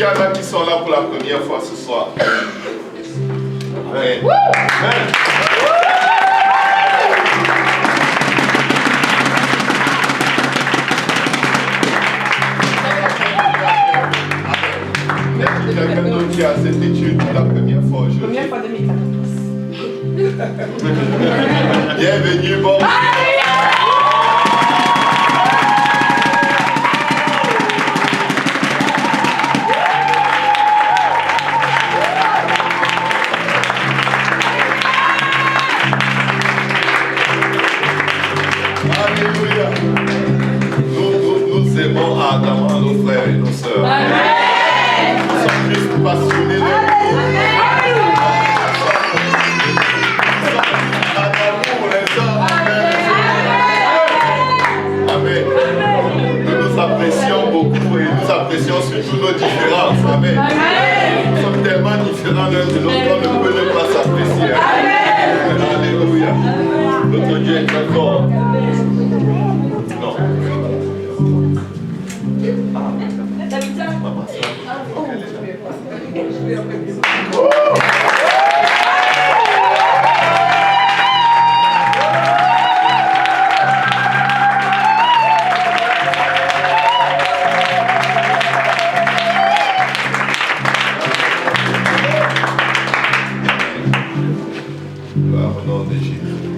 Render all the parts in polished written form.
y en a qui sont là pour la première fois ce soir. Amen. Amen. Quelqu'un d'autre qui a cette étude pour la première fois aujourd'hui. Première fois 2014. Bienvenue, bon. Alléluia. Nous aimons ardemment nos frères et nos sœurs. Amen. Nous sommes juste passionnés de nous. Amen. Nous nous apprécions beaucoup et nous apprécions surtout nos différences. Amen. Nous sommes tellement différents l'un de l'autre qu'on ne peut ne pas s'apprécier. Alléluia. Notre Dieu est très fort. Non.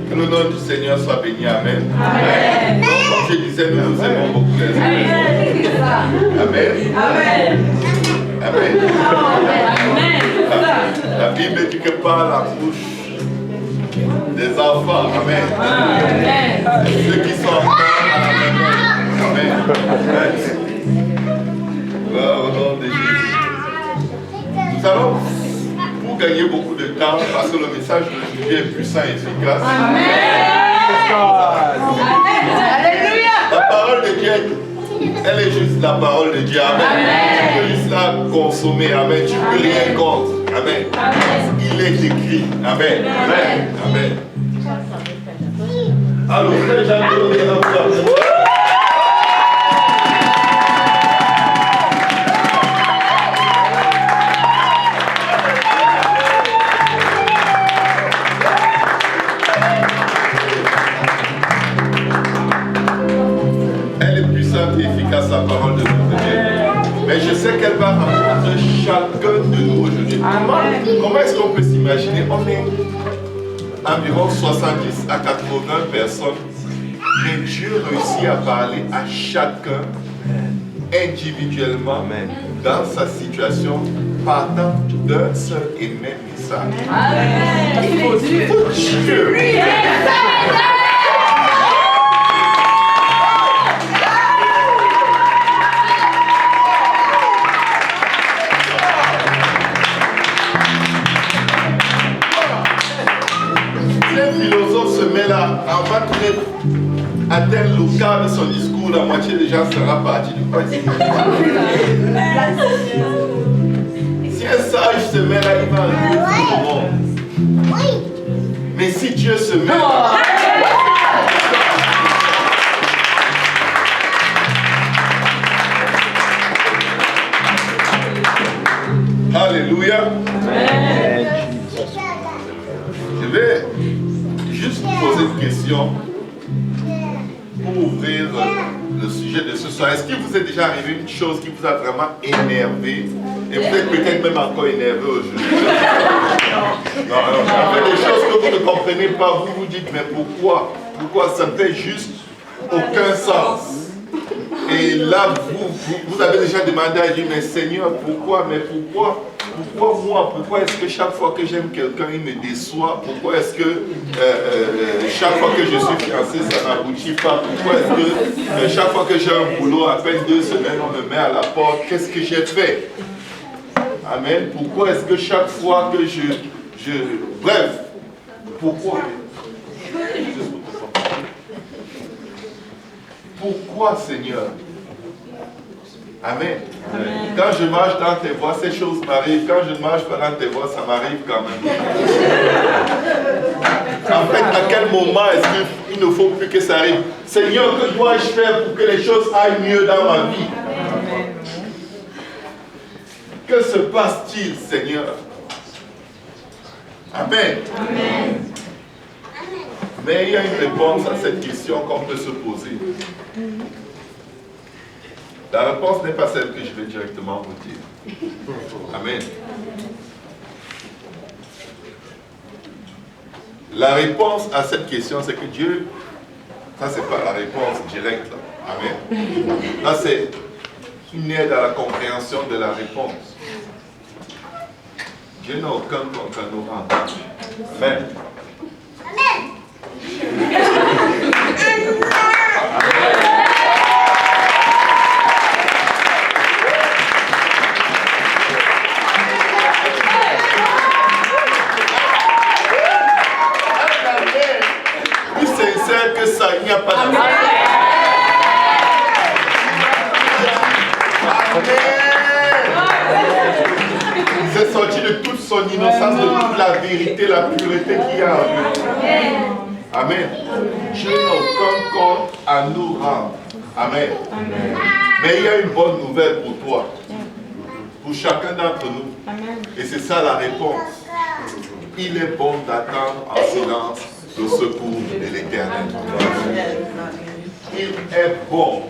Que le nom du Seigneur soit béni. Amen. Amen. Comme je disais, nous nous aimons beaucoup les uns. Amen. Amen. Amen. Amen. La Bible dit que par la bouche des enfants, amen. Amen. Ceux qui sont encore à la maison. Amen. Gloire au nom de Jésus. Nous allons gagner beaucoup de temps parce que le message de Jésus est puissant et efficace. Amen. Alléluia. La parole de Dieu, elle est juste la parole de Dieu. Amen. Tu peux juste la consommer. Amen. Tu ne peux rien contre. Amen. Il est écrit. Amen. Amen. Amen. Alors, très gentil. La parole de notre Dieu. Mais je sais qu'elle va rencontrer chacun de nous aujourd'hui. Comment est-ce qu'on peut s'imaginer? On est environ 70 à 80 personnes. Mais Dieu réussit à parler à chacun individuellement dans sa situation, partant d'un seul et même message. Amen. Il faut Dieu. Avant qu'il atteigne le quart de son discours, la moitié des gens sera parti du passé. Si un sage se met là, il va arriver tout le monde. Mais si Dieu se met là, alléluia. Je vais juste vous poser une question pour ouvrir le sujet de ce soir. Est-ce qu'il vous est déjà arrivé une chose qui vous a vraiment énervé et vous êtes peut-être même encore énervé aujourd'hui? Non, des choses que vous ne comprenez pas, vous vous dites mais pourquoi? Pourquoi ça ne fait juste aucun sens? Et là, vous avez déjà demandé à Dieu, mais Seigneur, pourquoi? Mais pourquoi? Pourquoi moi? Pourquoi est-ce que chaque fois que j'aime quelqu'un, il me déçoit? Pourquoi est-ce que chaque fois que je suis fiancé, ça n'aboutit pas? Pourquoi est-ce que chaque fois que j'ai un boulot, à peine 2 semaines, on me met à la porte? Qu'est-ce que j'ai fait? Amen. Pourquoi est-ce que chaque fois que bref, pourquoi? Pourquoi, Seigneur? Amen. Amen. Quand je marche dans tes voies, ces choses m'arrivent. Quand je ne marche pas dans tes voies, ça m'arrive quand même. En fait, à quel moment est-ce qu'il ne faut plus que ça arrive? Seigneur, que dois-je faire pour que les choses aillent mieux dans ma vie? Que se passe-t-il, Seigneur? Amen. Amen. Mais il y a une réponse à cette question qu'on peut se poser. La réponse n'est pas celle que je vais directement vous dire. Amen. La réponse à cette question, c'est que Dieu, ça c'est pas la réponse directe. Amen. Là c'est une aide à la compréhension de la réponse. Dieu n'a aucun compte à nous rendre. Amen. Amen. Plus sincère que ça, il n'y a pas d'amour. C'est sorti de toute son innocence, de toute la vérité, la pureté qu'il y a en lui. Amen. Dieu n'a aucun compte à nous rendre. Amen. Mais il y a une bonne nouvelle pour toi, pour chacun d'entre nous. Et c'est ça la réponse. Il est bon d'attendre en silence le secours de l'Éternel. Il est bon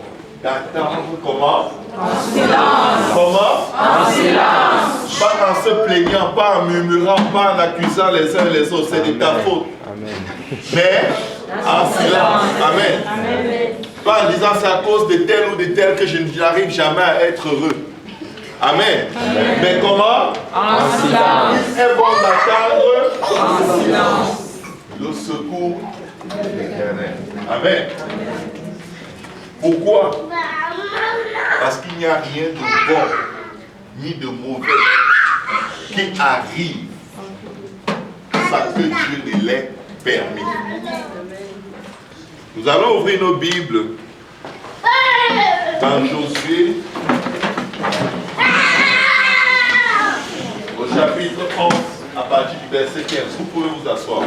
d'attendre comment? En silence. Comment? En silence. Pas en se plaignant, pas en murmurant, pas en accusant les uns les autres, c'est de ta faute. Amen. Mais en silence. Amen. Pas en disant c'est à cause de tel ou de tel que je n'arrive jamais à être heureux. Amen. Mais comment? En silence. Il est bon d'attendre En silence. le secours de l'Éternel. Amen. Pourquoi? Parce qu'il n'y a rien de bon ni de mauvais qui arrive sans que Dieu ne l'ait permis. Nous allons ouvrir nos Bibles dans Josué au chapitre 11 à partir du verset 15. Vous pouvez vous asseoir.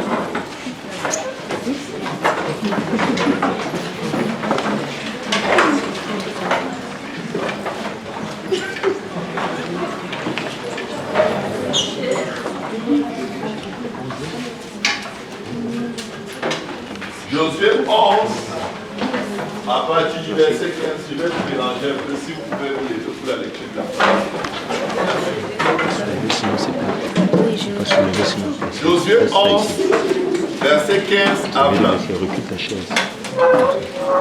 Josué 11, à partir du verset 15, je vais vous mélanger un peu si vous pouvez vous lire pour la lecture de la parole. Josué 11, verset 15 à 20.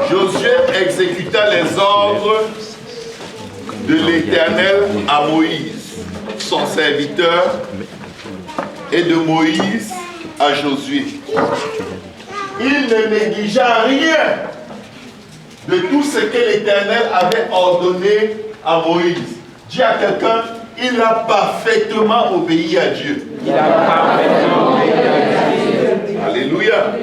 Josué exécuta les ordres de l'Éternel à Moïse, son serviteur, et de Moïse à Josué. Il ne négligea rien de tout ce que l'Éternel avait ordonné à Moïse. Dis à quelqu'un, il a parfaitement obéi à Dieu. Il a parfaitement obéi à Dieu. Alléluia.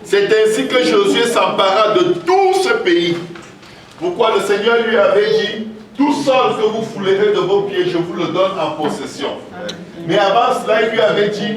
C'est ainsi que Josué s'empara de tout ce pays. Pourquoi le Seigneur lui avait dit, tout sol que vous foulerez de vos pieds, je vous le donne en possession. Mais avant cela, il lui avait dit,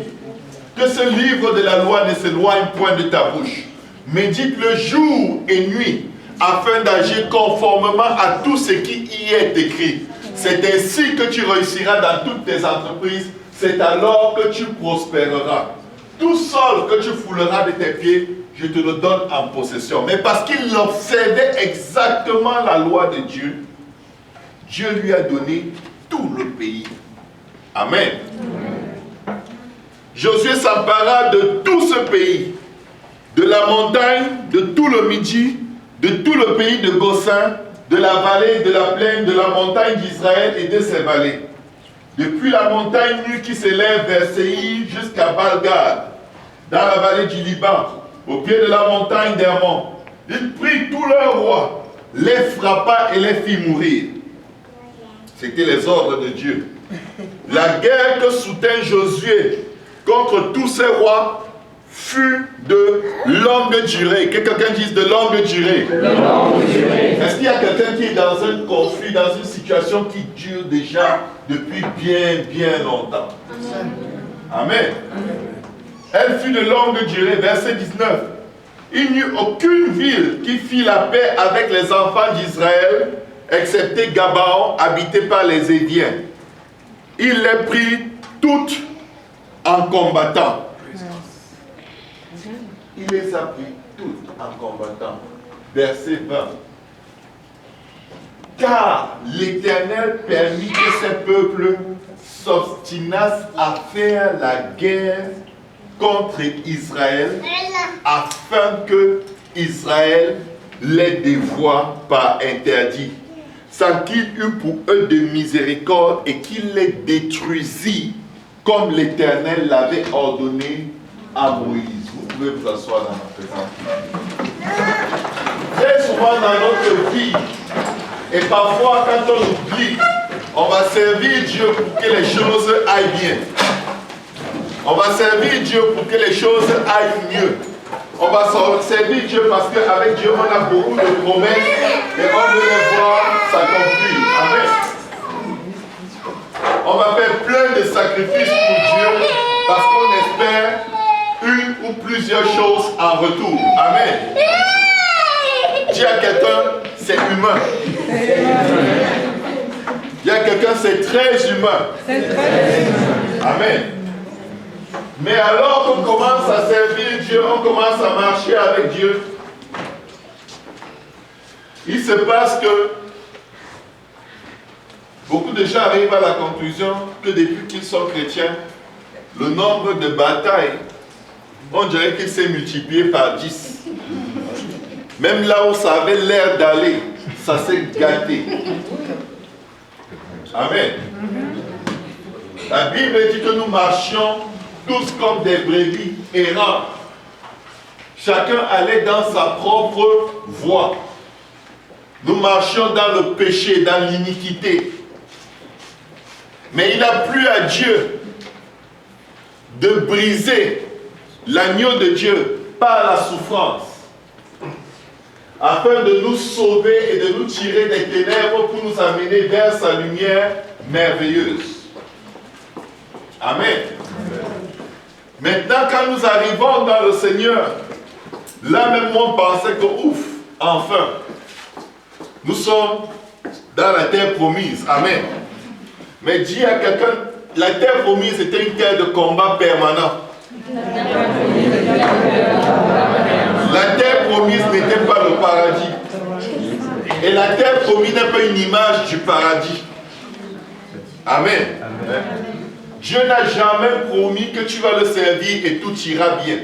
que ce livre de la loi ne s'éloigne point de ta bouche. Médite-le jour et nuit, afin d'agir conformément à tout ce qui y est écrit. C'est ainsi que tu réussiras dans toutes tes entreprises. C'est alors que tu prospéreras. Tout sol que tu fouleras de tes pieds, je te le donne en possession. Mais parce qu'il observait exactement la loi de Dieu, Dieu lui a donné tout le pays. Amen. Josué s'empara de tout ce pays, de la montagne, de tout le Midi, de tout le pays de Gossin, de la vallée, de la plaine, de la montagne d'Israël et de ses vallées. Depuis la montagne nue qui s'élève vers Séir jusqu'à Balgad, dans la vallée du Liban, au pied de la montagne d'Hermon. Il prit tous leurs rois, les frappa et les fit mourir. C'était les ordres de Dieu. La guerre que soutint Josué contre tous ces rois fut de longue durée. Que quelqu'un dise de longue durée. Est-ce qu'il y a quelqu'un qui est dans un conflit, dans une situation qui dure déjà depuis bien longtemps? Amen. Elle fut de longue durée. Verset 19. Il n'y eut aucune ville qui fit la paix avec les enfants d'Israël, excepté Gabaon, habité par les Éviens. il les prit toutes en combattant. Il les a pris toutes en combattant. Verset 20. Car l'Éternel permit que ces peuples s'obstinassent à faire la guerre contre Israël, afin que Israël les dévoie par interdit, sans qu'il eût pour eux de miséricorde et qu'il les détruisit, comme l'Éternel l'avait ordonné à Moïse. Vous pouvez vous asseoir dans ma présence. Très souvent dans notre vie, et parfois quand on oublie, on va servir Dieu pour que les choses aillent bien. On va servir Dieu pour que les choses aillent mieux. On va servir Dieu parce qu'avec Dieu, on a beaucoup de promesses et on veut les voir s'accomplir. Amen. On va faire plein de sacrifices pour Dieu parce qu'on espère une ou plusieurs choses en retour. Amen. Dis à quelqu'un, c'est humain. Dis à quelqu'un, c'est très humain. Amen. Mais alors qu'on commence à servir Dieu, on commence à marcher avec Dieu, il se passe que beaucoup de gens arrivent à la conclusion que depuis qu'ils sont chrétiens, le nombre de batailles, on dirait qu'il s'est multiplié par 10. Même là où ça avait l'air d'aller, ça s'est gâté. Amen. La Bible dit que nous marchions tous comme des brebis errants. Chacun allait dans sa propre voie. Nous marchions dans le péché, dans l'iniquité. Mais il a plu à Dieu de briser l'agneau de Dieu par la souffrance, afin de nous sauver et de nous tirer des ténèbres pour nous amener vers sa lumière merveilleuse. Amen. Maintenant, quand nous arrivons dans le Seigneur, là même on pensait que ouf, enfin, nous sommes dans la terre promise. Amen. Mais dis à quelqu'un, la terre promise était une terre de combat permanent. La terre promise n'était pas le paradis. Et la terre promise n'est pas une image du paradis. Amen. Amen. Dieu n'a jamais promis que tu vas le servir et tout ira bien.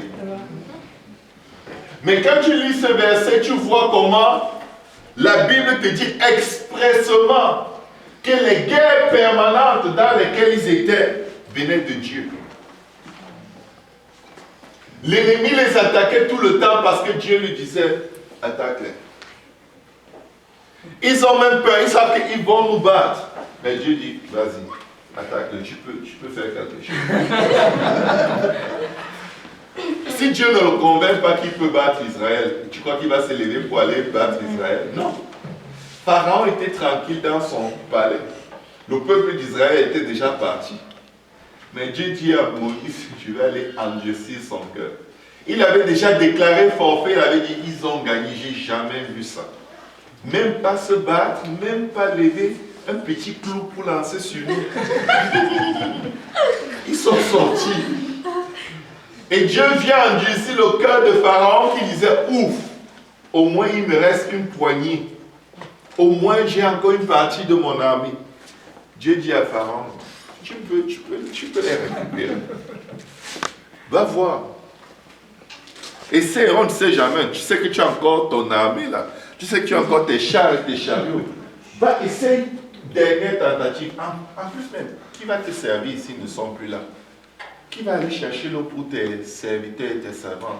Mais quand tu lis ce verset, tu vois comment la Bible te dit expressément que les guerres permanentes dans lesquelles ils étaient venaient de Dieu. L'ennemi les attaquait tout le temps parce que Dieu lui disait, attaque-les. Ils ont même peur, ils savent qu'ils vont nous battre. Mais Dieu dit, vas-y, attaque-le, tu peux faire quelque chose. Si Dieu ne le convainc pas qu'il peut battre Israël, tu crois qu'il va se lever pour aller battre Israël? Non. Pharaon était tranquille dans son palais. Le peuple d'Israël était déjà parti. Mais Dieu dit à Moïse, tu vas aller endurcir son cœur. Il avait déjà déclaré forfait, il avait dit, ils ont gagné, j'ai jamais vu ça. Même pas se battre, même pas lever un petit clou pour lancer sur nous. Ils sont sortis. Et Dieu vient endurcir le cœur de Pharaon qui disait, ouf, au moins il me reste une poignée. Au moins j'ai encore une partie de mon armée. Dieu dit à Pharaon, tu peux les récupérer. Va voir. Essaye, on ne sait jamais. Tu sais que tu as encore ton armée là. Tu sais que tu as encore tes chars et tes chariots. Va, essaye. Dernière tentative. En plus même, qui va te servir s'ils ne sont plus là? Qui va aller chercher l'eau pour tes serviteurs et tes servants?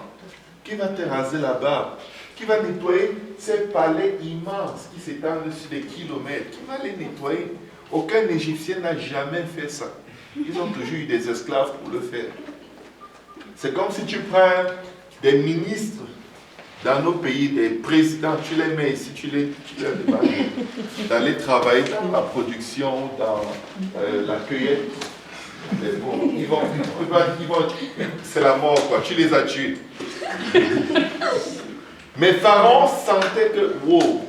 Qui va te raser la barbe? Qui va nettoyer ces palais immenses qui s'étendent sur des kilomètres? Qui va les nettoyer? Aucun Égyptien n'a jamais fait ça. Ils ont toujours eu des esclaves pour le faire. C'est comme si tu prends des ministres dans nos pays, des présidents, tu les mets ici, tu les demandes d'aller travailler dans la production, dans la cueillette. Bon, c'est la mort, quoi. Tu les as tués. Mais Pharaon sentait que, wow,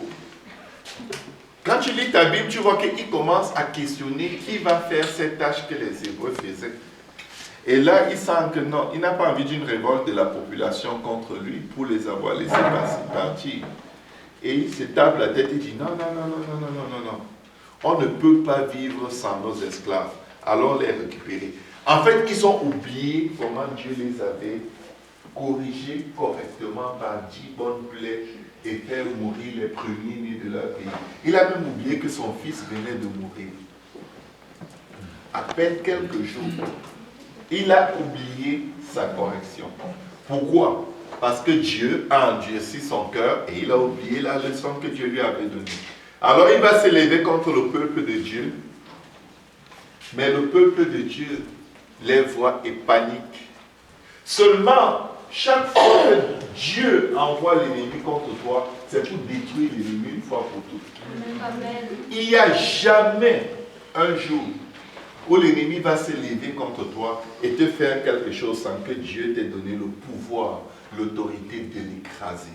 Quand tu lis ta Bible, tu vois qu'il commence à questionner qui va faire cette tâche que les Hébreux faisaient. Et là, il sent que non, il n'a pas envie d'une révolte de la population contre lui pour les avoir laissés partir. Et il se tape la tête et dit non, non, non, non, non, non, non, non, non. On ne peut pas vivre sans nos esclaves. Allons les récupérer. En fait, ils ont oublié comment Dieu les avait corrigés correctement par 10 bonnes plaies et faire mourir les premiers-nés de leur pays. Il a même oublié que son fils venait de mourir. À peine quelques jours, il a oublié sa correction. Pourquoi? Parce que Dieu a endurci son cœur et il a oublié la leçon que Dieu lui avait donnée. Alors il va s'élever contre le peuple de Dieu, mais le peuple de Dieu les voit et panique. Seulement, chaque fois que Dieu envoie l'ennemi contre toi, c'est pour détruire l'ennemi une fois pour toutes. Amen. Il n'y a jamais un jour où l'ennemi va se lever contre toi et te faire quelque chose sans que Dieu t'ait donné le pouvoir, l'autorité de l'écraser.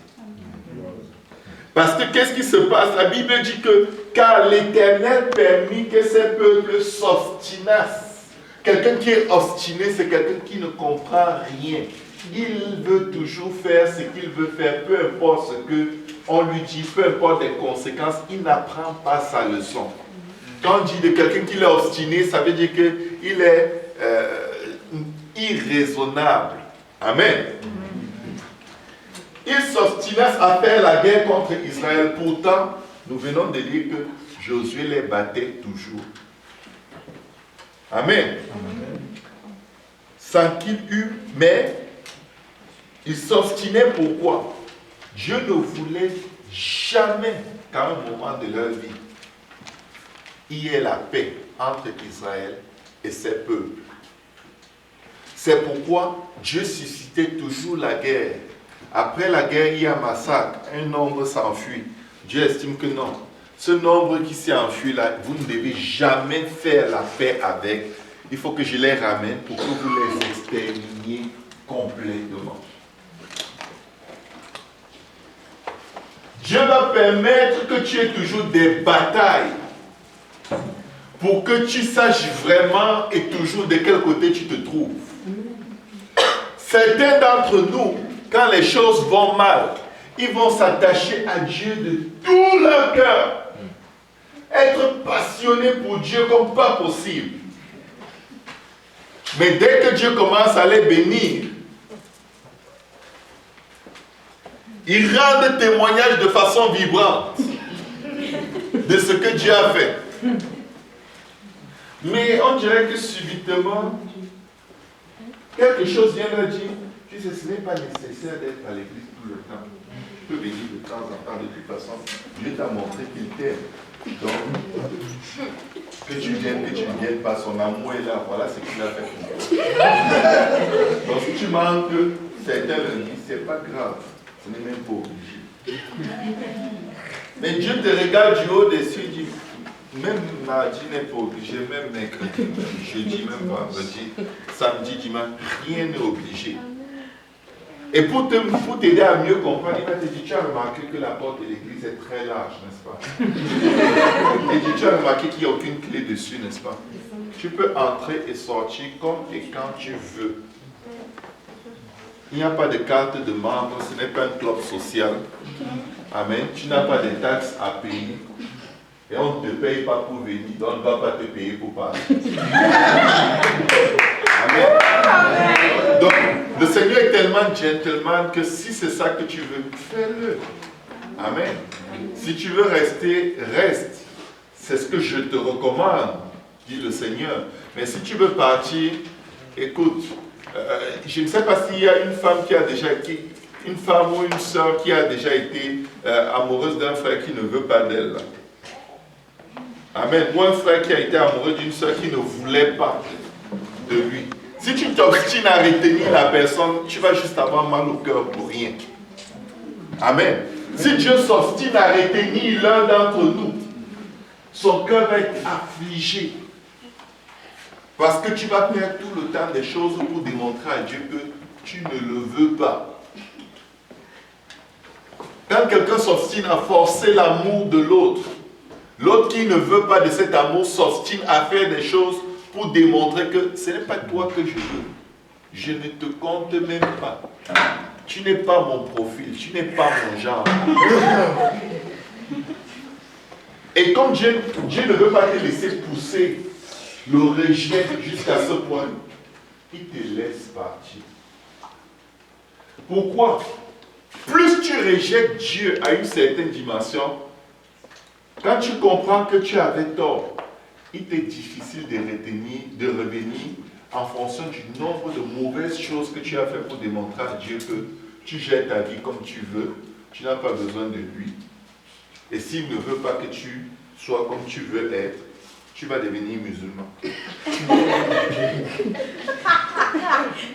Parce que qu'est-ce qui se passe? La Bible dit que car l'Éternel permit que ces peuples s'obstinassent. Quelqu'un qui est obstiné, c'est quelqu'un qui ne comprend rien. Il veut toujours faire ce qu'il veut faire, peu importe ce qu'on lui dit, peu importe les conséquences, il n'apprend pas sa leçon. Quand on dit de quelqu'un qui est obstiné, ça veut dire qu'il est irraisonnable. Amen. Ils s'obstinaient à faire la guerre contre Israël. Pourtant, nous venons de lire que Josué les battait toujours. Amen. Sans qu'il eût, mais ils s'obstinaient pourquoi? Dieu ne voulait jamais qu'à un moment de leur vie, il y ait la paix entre Israël et ses peuples. C'est pourquoi Dieu suscitait toujours la guerre. Après la guerre, il y a un massacre, un nombre s'enfuit. Dieu estime que non. Ce nombre qui s'est enfui là, vous ne devez jamais faire la paix avec. Il faut que je les ramène pour que vous les exterminiez complètement. Dieu va permettre que tu aies toujours des batailles pour que tu saches vraiment et toujours de quel côté tu te trouves. Certains d'entre nous, quand les choses vont mal, ils vont s'attacher à Dieu de tout leur cœur. Être passionnés pour Dieu comme pas possible. Mais dès que Dieu commence à les bénir, ils rendent témoignage de façon vibrante de ce que Dieu a fait. Mais on dirait que subitement, quelque chose vient leur dire, tu sais, ce n'est pas nécessaire d'être à l'église tout le temps. Tu peux venir de temps en temps, de toute façon. Dieu t'a montré qu'il t'aime. Donc, que tu viennes, que tu ne viennes pas, son amour est là, voilà ce qu'il a fait pour toi. Donc si tu manques, certains le disent, c'est pas grave, ce n'est même pas obligé. Mais Dieu te regarde du haut des cieux et dit, même mardi n'est pas obligé, même mercredi, même jeudi, même vendredi, samedi, dimanche, rien n'est obligé. Et pour t'aider à mieux comprendre, il va te dire, tu as remarqué que la porte de l'église est très large, n'est-ce pas? Et tu as remarqué qu'il n'y a aucune clé dessus, n'est-ce pas? Tu peux entrer et sortir comme et quand tu veux. Il n'y a pas de carte de membre, ce n'est pas un club social. Amen. Tu n'as pas de taxes à payer. Et on ne te paye pas pour venir, donc on ne va pas te payer pour parler. Amen. Donc, le Seigneur est tellement gentleman que si c'est ça que tu veux, fais-le. Amen. Si tu veux rester, reste. C'est ce que je te recommande, dit le Seigneur. Mais si tu veux partir, écoute, je ne sais pas s'il y a une femme qui a déjà été, une femme ou une soeur qui a déjà été amoureuse d'un frère qui ne veut pas d'elle. Amen. Ou un frère qui a été amoureux d'une soeur qui ne voulait pas de lui. Si tu t'obstines à retenir la personne, tu vas juste avoir mal au cœur pour rien. Amen. Si Dieu s'obstine à retenir l'un d'entre nous, son cœur va être affligé. Parce que tu vas perdre tout le temps des choses pour démontrer à Dieu que tu ne le veux pas. Quand quelqu'un s'obstine à forcer l'amour de l'autre, L'autre qui ne veut pas de cet amour s'obstine à faire des choses pour démontrer que ce n'est pas toi que je veux. Je ne te compte même pas. Tu n'es pas mon profil, tu n'es pas mon genre. Et comme Dieu ne veut pas te laisser pousser le rejet jusqu'à ce point, il te laisse partir. Pourquoi? Plus tu rejettes Dieu à une certaine dimension, quand tu comprends que tu avais tort, il t'est difficile de revenir en fonction du nombre de mauvaises choses que tu as fait pour démontrer à Dieu que tu gères ta vie comme tu veux, tu n'as pas besoin de lui. Et s'il ne veut pas que tu sois comme tu veux être, tu vas devenir musulman.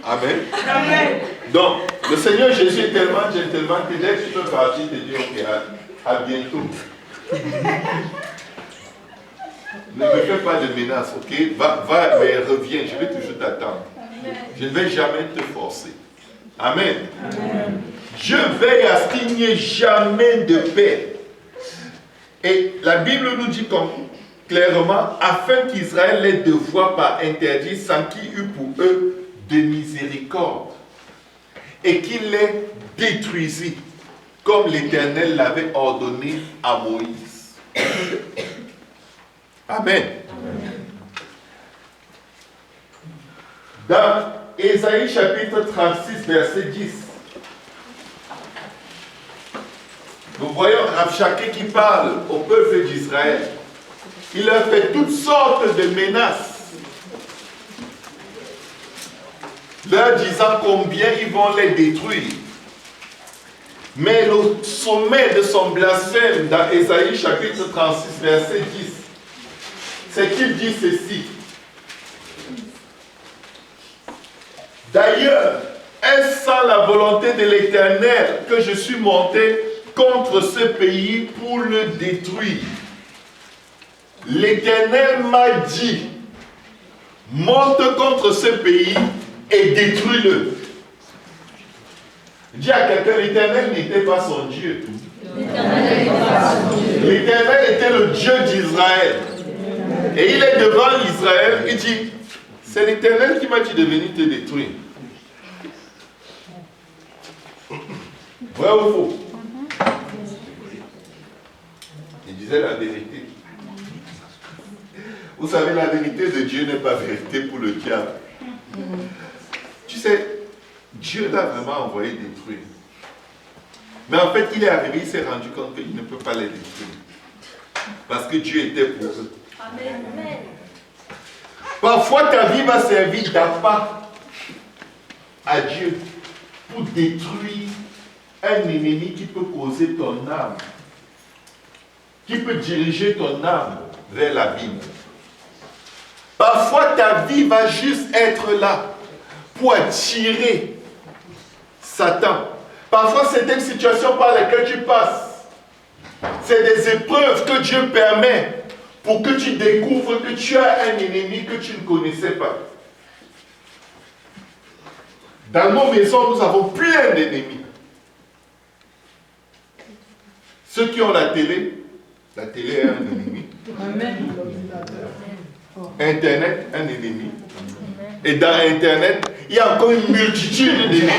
Amen. Amen. Donc, le Seigneur Jésus est tellement gentleman que dès que tu peux partir, te dit ok, à bientôt. Ne me fais pas de menaces, ok? Va, mais reviens, je vais toujours t'attendre. Je ne vais jamais te forcer. Amen. Amen. Je veille à ce qu'il n'y ait jamais de paix. Et la Bible nous dit clairement, afin qu'Israël ait devoir par interdit sans qu'il eût pour eux de miséricorde. Et qu'il les détruisit, comme l'Éternel l'avait ordonné à Moïse. Amen. Dans Ésaïe chapitre 36, verset 10, nous voyons Rabshakeh qui parle au peuple d'Israël. Il leur fait toutes sortes de menaces, leur disant combien ils vont les détruire. Mais le sommet de son blasphème dans Ésaïe chapitre 36, verset 10, c'est qu'il dit ceci. D'ailleurs, est-ce sans la volonté de l'Éternel que je suis monté contre ce pays pour le détruire? L'Éternel m'a dit, monte contre ce pays et détruis-le. Dis à quelqu'un, l'Éternel n'était pas son Dieu. L'Éternel était le Dieu d'Israël. Et il est devant Israël, il dit, c'est l'Éternel qui m'a dit de venir te détruire. Vrai ou faux? Il disait la vérité. Vous savez, la vérité de Dieu n'est pas vérité pour le diable. Tu sais, Dieu l'a vraiment envoyé détruire. Mais en fait, il est arrivé, il s'est rendu compte qu'il ne peut pas les détruire. Parce que Dieu était pour eux. Amen. Parfois, ta vie va servir d'appât à Dieu pour détruire un ennemi qui peut causer ton âme, qui peut diriger ton âme vers l'abîme. Parfois, ta vie va juste être là pour attirer Satan. Parfois, c'est une situation par laquelle tu passes. C'est des épreuves que Dieu permet pour que tu découvres que tu as un ennemi que tu ne connaissais pas. Dans nos maisons, nous avons plein d'ennemis. Ceux qui ont la télé est un ennemi. Internet, un ennemi. Et dans Internet, il y a encore une multitude d'ennemis.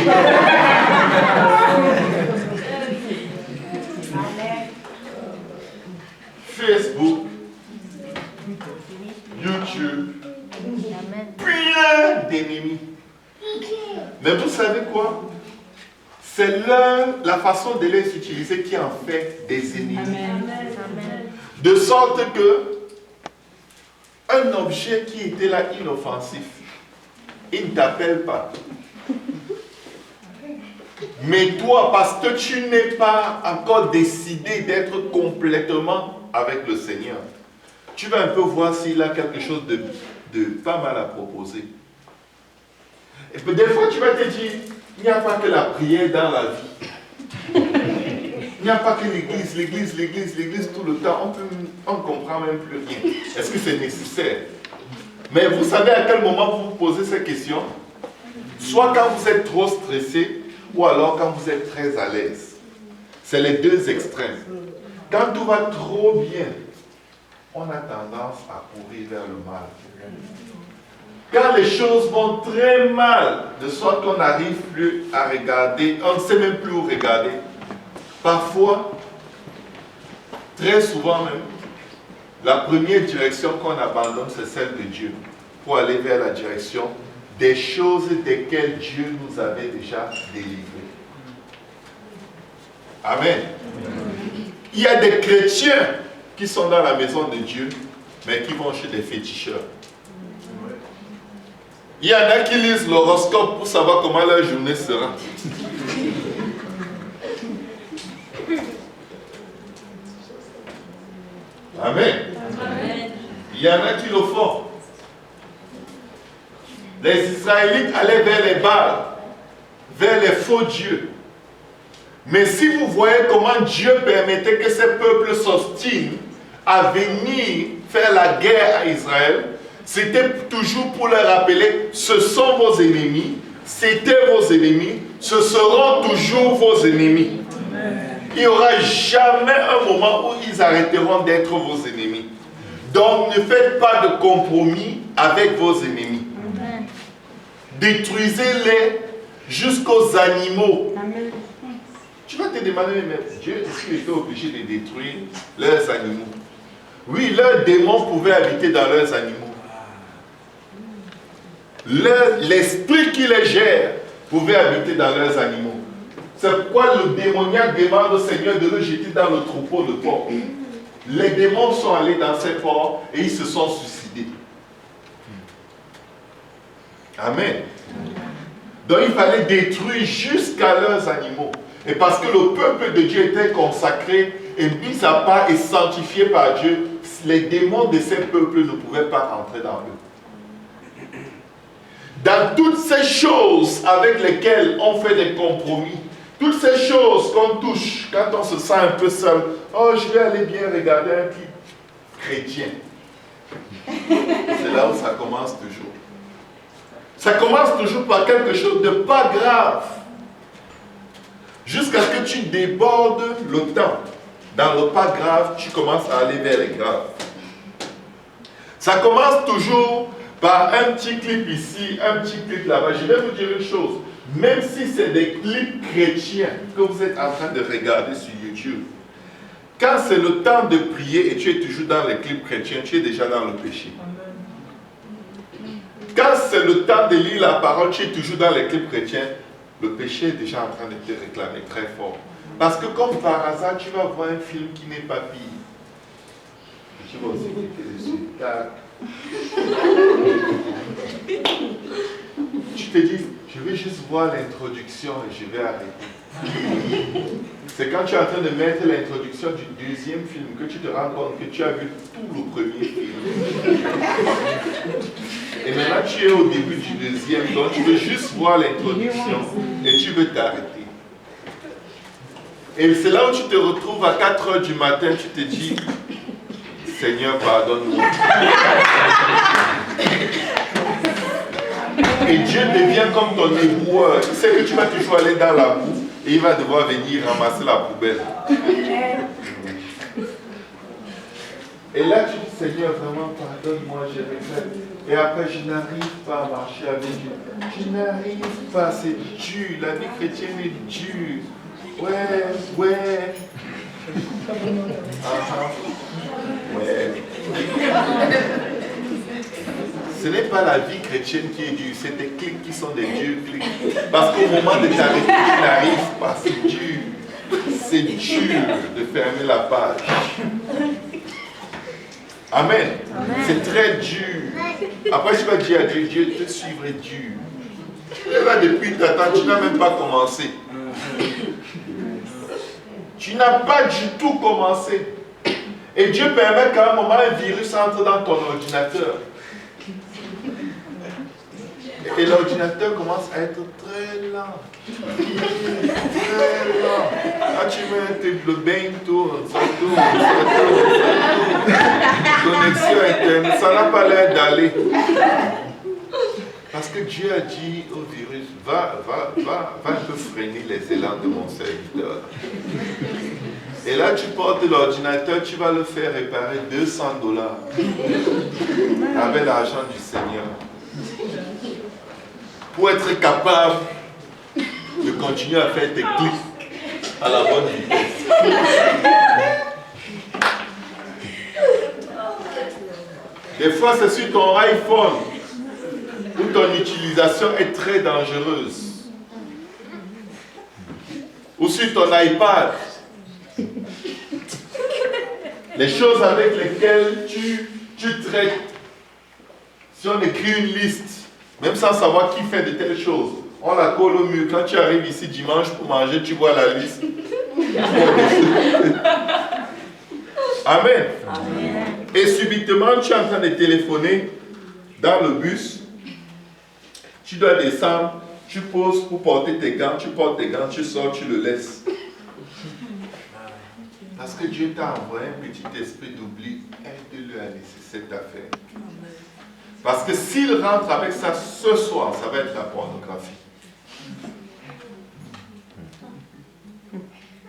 Facebook, YouTube, plein d'ennemis. Mais vous savez quoi? C'est la façon de les utiliser qui en fait des ennemis. Amen. De sorte que un objet qui était là inoffensif, il ne t'appelle pas. Mais toi, parce que tu n'es pas encore décidé d'être complètement avec le Seigneur, tu vas un peu voir s'il a quelque chose de pas mal à proposer. Et puis des fois, tu vas te dire, il n'y a pas que la prière dans la vie. Il n'y a pas que l'église tout le temps. On ne comprend même plus rien. Est-ce que c'est nécessaire? Mais vous savez à quel moment vous vous posez ces questions? Soit quand vous êtes trop stressé, ou alors quand vous êtes très à l'aise. C'est les deux extrêmes. Quand tout va trop bien, on a tendance à courir vers le mal. Quand les choses vont très mal, de sorte qu'on n'arrive plus à regarder, on ne sait même plus où regarder. Parfois, très souvent même, la première direction qu'on abandonne, c'est celle de Dieu, pour aller vers la direction des choses desquelles Dieu nous avait déjà délivrés. Amen. Il y a des chrétiens qui sont dans la maison de Dieu, mais qui vont chez des féticheurs. Il y en a qui lisent l'horoscope pour savoir comment leur journée sera. Amen. Amen. Il y en a qui le font. Les Israélites allaient vers les Baals, vers les faux dieux. Mais si vous voyez comment Dieu permettait que ces peuples s'obstinent à venir faire la guerre à Israël, c'était toujours pour leur rappeler, ce sont vos ennemis, c'était vos ennemis, ce seront toujours vos ennemis. Il n'y aura jamais un moment où ils arrêteront d'être vos ennemis. Donc ne faites pas de compromis avec vos ennemis. Détruisez-les jusqu'aux animaux. Amen. Tu vas te demander, mais Dieu, est-ce qu'il était obligé de détruire leurs animaux? Oui, leurs démons pouvaient habiter dans leurs animaux. L'esprit qui les gère pouvait habiter dans leurs animaux. C'est pourquoi le démoniaque demande au Seigneur de le jeter dans le troupeau de porcs. Les démons sont allés dans ces porcs et ils se sont suicidés. Amen. Donc il fallait détruire jusqu'à leurs animaux. Et parce que le peuple de Dieu était consacré et mis à part et sanctifié par Dieu, les démons de ces peuples ne pouvaient pas rentrer dans eux. Dans toutes ces choses avec lesquelles on fait des compromis, toutes ces choses qu'on touche quand on se sent un peu seul, oh, je vais aller bien regarder un clip chrétien. C'est là où ça commence toujours. Ça commence toujours par quelque chose de pas grave. Jusqu'à ce que tu débordes le temps. Dans le pas grave, tu commences à aller vers les graves. Ça commence toujours par un petit clip ici, un petit clip là-bas. Je vais vous dire une chose. Même si c'est des clips chrétiens que vous êtes en train de regarder sur YouTube, quand c'est le temps de prier et tu es toujours dans les clips chrétiens, tu es déjà dans le péché. Quand c'est le temps de lire la parole, tu es toujours dans les clips chrétiens, le péché est déjà en train de te réclamer très fort. Parce que comme par hasard, tu vas voir un film qui n'est pas pire. Tu vas aussi cliquer dessus. Tu te dis, je vais juste voir l'introduction et je vais arrêter. C'est quand tu es en train de mettre l'introduction du deuxième film que tu te rends compte que tu as vu tout le premier film. Et maintenant tu es au début du deuxième, donc tu veux juste voir l'introduction et tu veux t'arrêter. Et c'est là où tu te retrouves à 4 h du matin, tu te dis, Seigneur, pardonne-moi. Et Dieu devient comme ton éboueur. Tu sais que tu vas toujours aller dans la boue et il va devoir venir ramasser la poubelle. Et là, tu dis, Seigneur, vraiment, pardonne-moi, je regrette. Et après, je n'arrive pas à marcher avec Dieu. Je n'arrive pas, c'est dur. La vie chrétienne est dure. Ouais. Ouais. Ce n'est pas la vie chrétienne qui est dure, c'est des clics qui sont des durs clics. Parce qu'au moment de t'arrêter, tu n'arrives pas, c'est dur. C'est dur de fermer la page. Amen. C'est très dur. Après, tu vas dire à Dieu, Dieu te suivrait dur. Et là, depuis ta temps, tu n'as même pas commencé. Tu n'as pas du tout commencé. Et Dieu permet qu'à un moment, un virus entre dans ton ordinateur. Et l'ordinateur commence à être très lent. Très lent. Quand tu mets le bain tourne, ça tourne. Connexion Internet, ça n'a pas l'air d'aller. Parce que Dieu a dit au virus, va un peu freiner les élans de mon serviteur. Et là, tu portes l'ordinateur, tu vas le faire réparer $200 avec l'argent du Seigneur. Pour être capable de continuer à faire tes clics à la bonne vitesse. Des fois, c'est sur ton iPhone où ton utilisation est très dangereuse. Ou sur ton iPad. Les choses avec lesquelles tu traites. Si on écrit une liste, même sans savoir qui fait de telles choses, on la colle au mur. Quand tu arrives ici dimanche pour manger, tu vois la liste. Amen. Amen. Et subitement, tu es en train de téléphoner dans le bus. Tu dois descendre, tu poses pour porter tes gants, tu portes tes gants, tu sors, tu le laisses. Parce que Dieu t'a envoyé un petit esprit d'oubli, aide-le à laisser cette affaire. Parce que s'il rentre avec ça ce soir, ça va être la pornographie.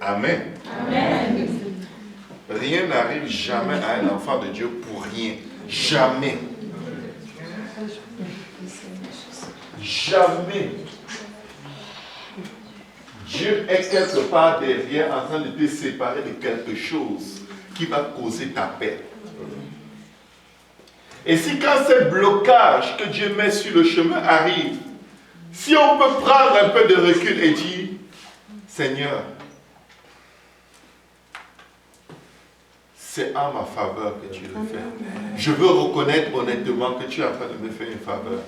Amen. Amen. Rien n'arrive jamais à un enfant de Dieu pour rien. Jamais. Jamais. Dieu est quelque part derrière en train de te séparer de quelque chose qui va causer ta perte. Et si quand ces blocages que Dieu met sur le chemin arrivent, si on peut prendre un peu de recul et dire, Seigneur, c'est en ma faveur que tu le fais. Je veux reconnaître honnêtement que tu es en train de me faire une faveur.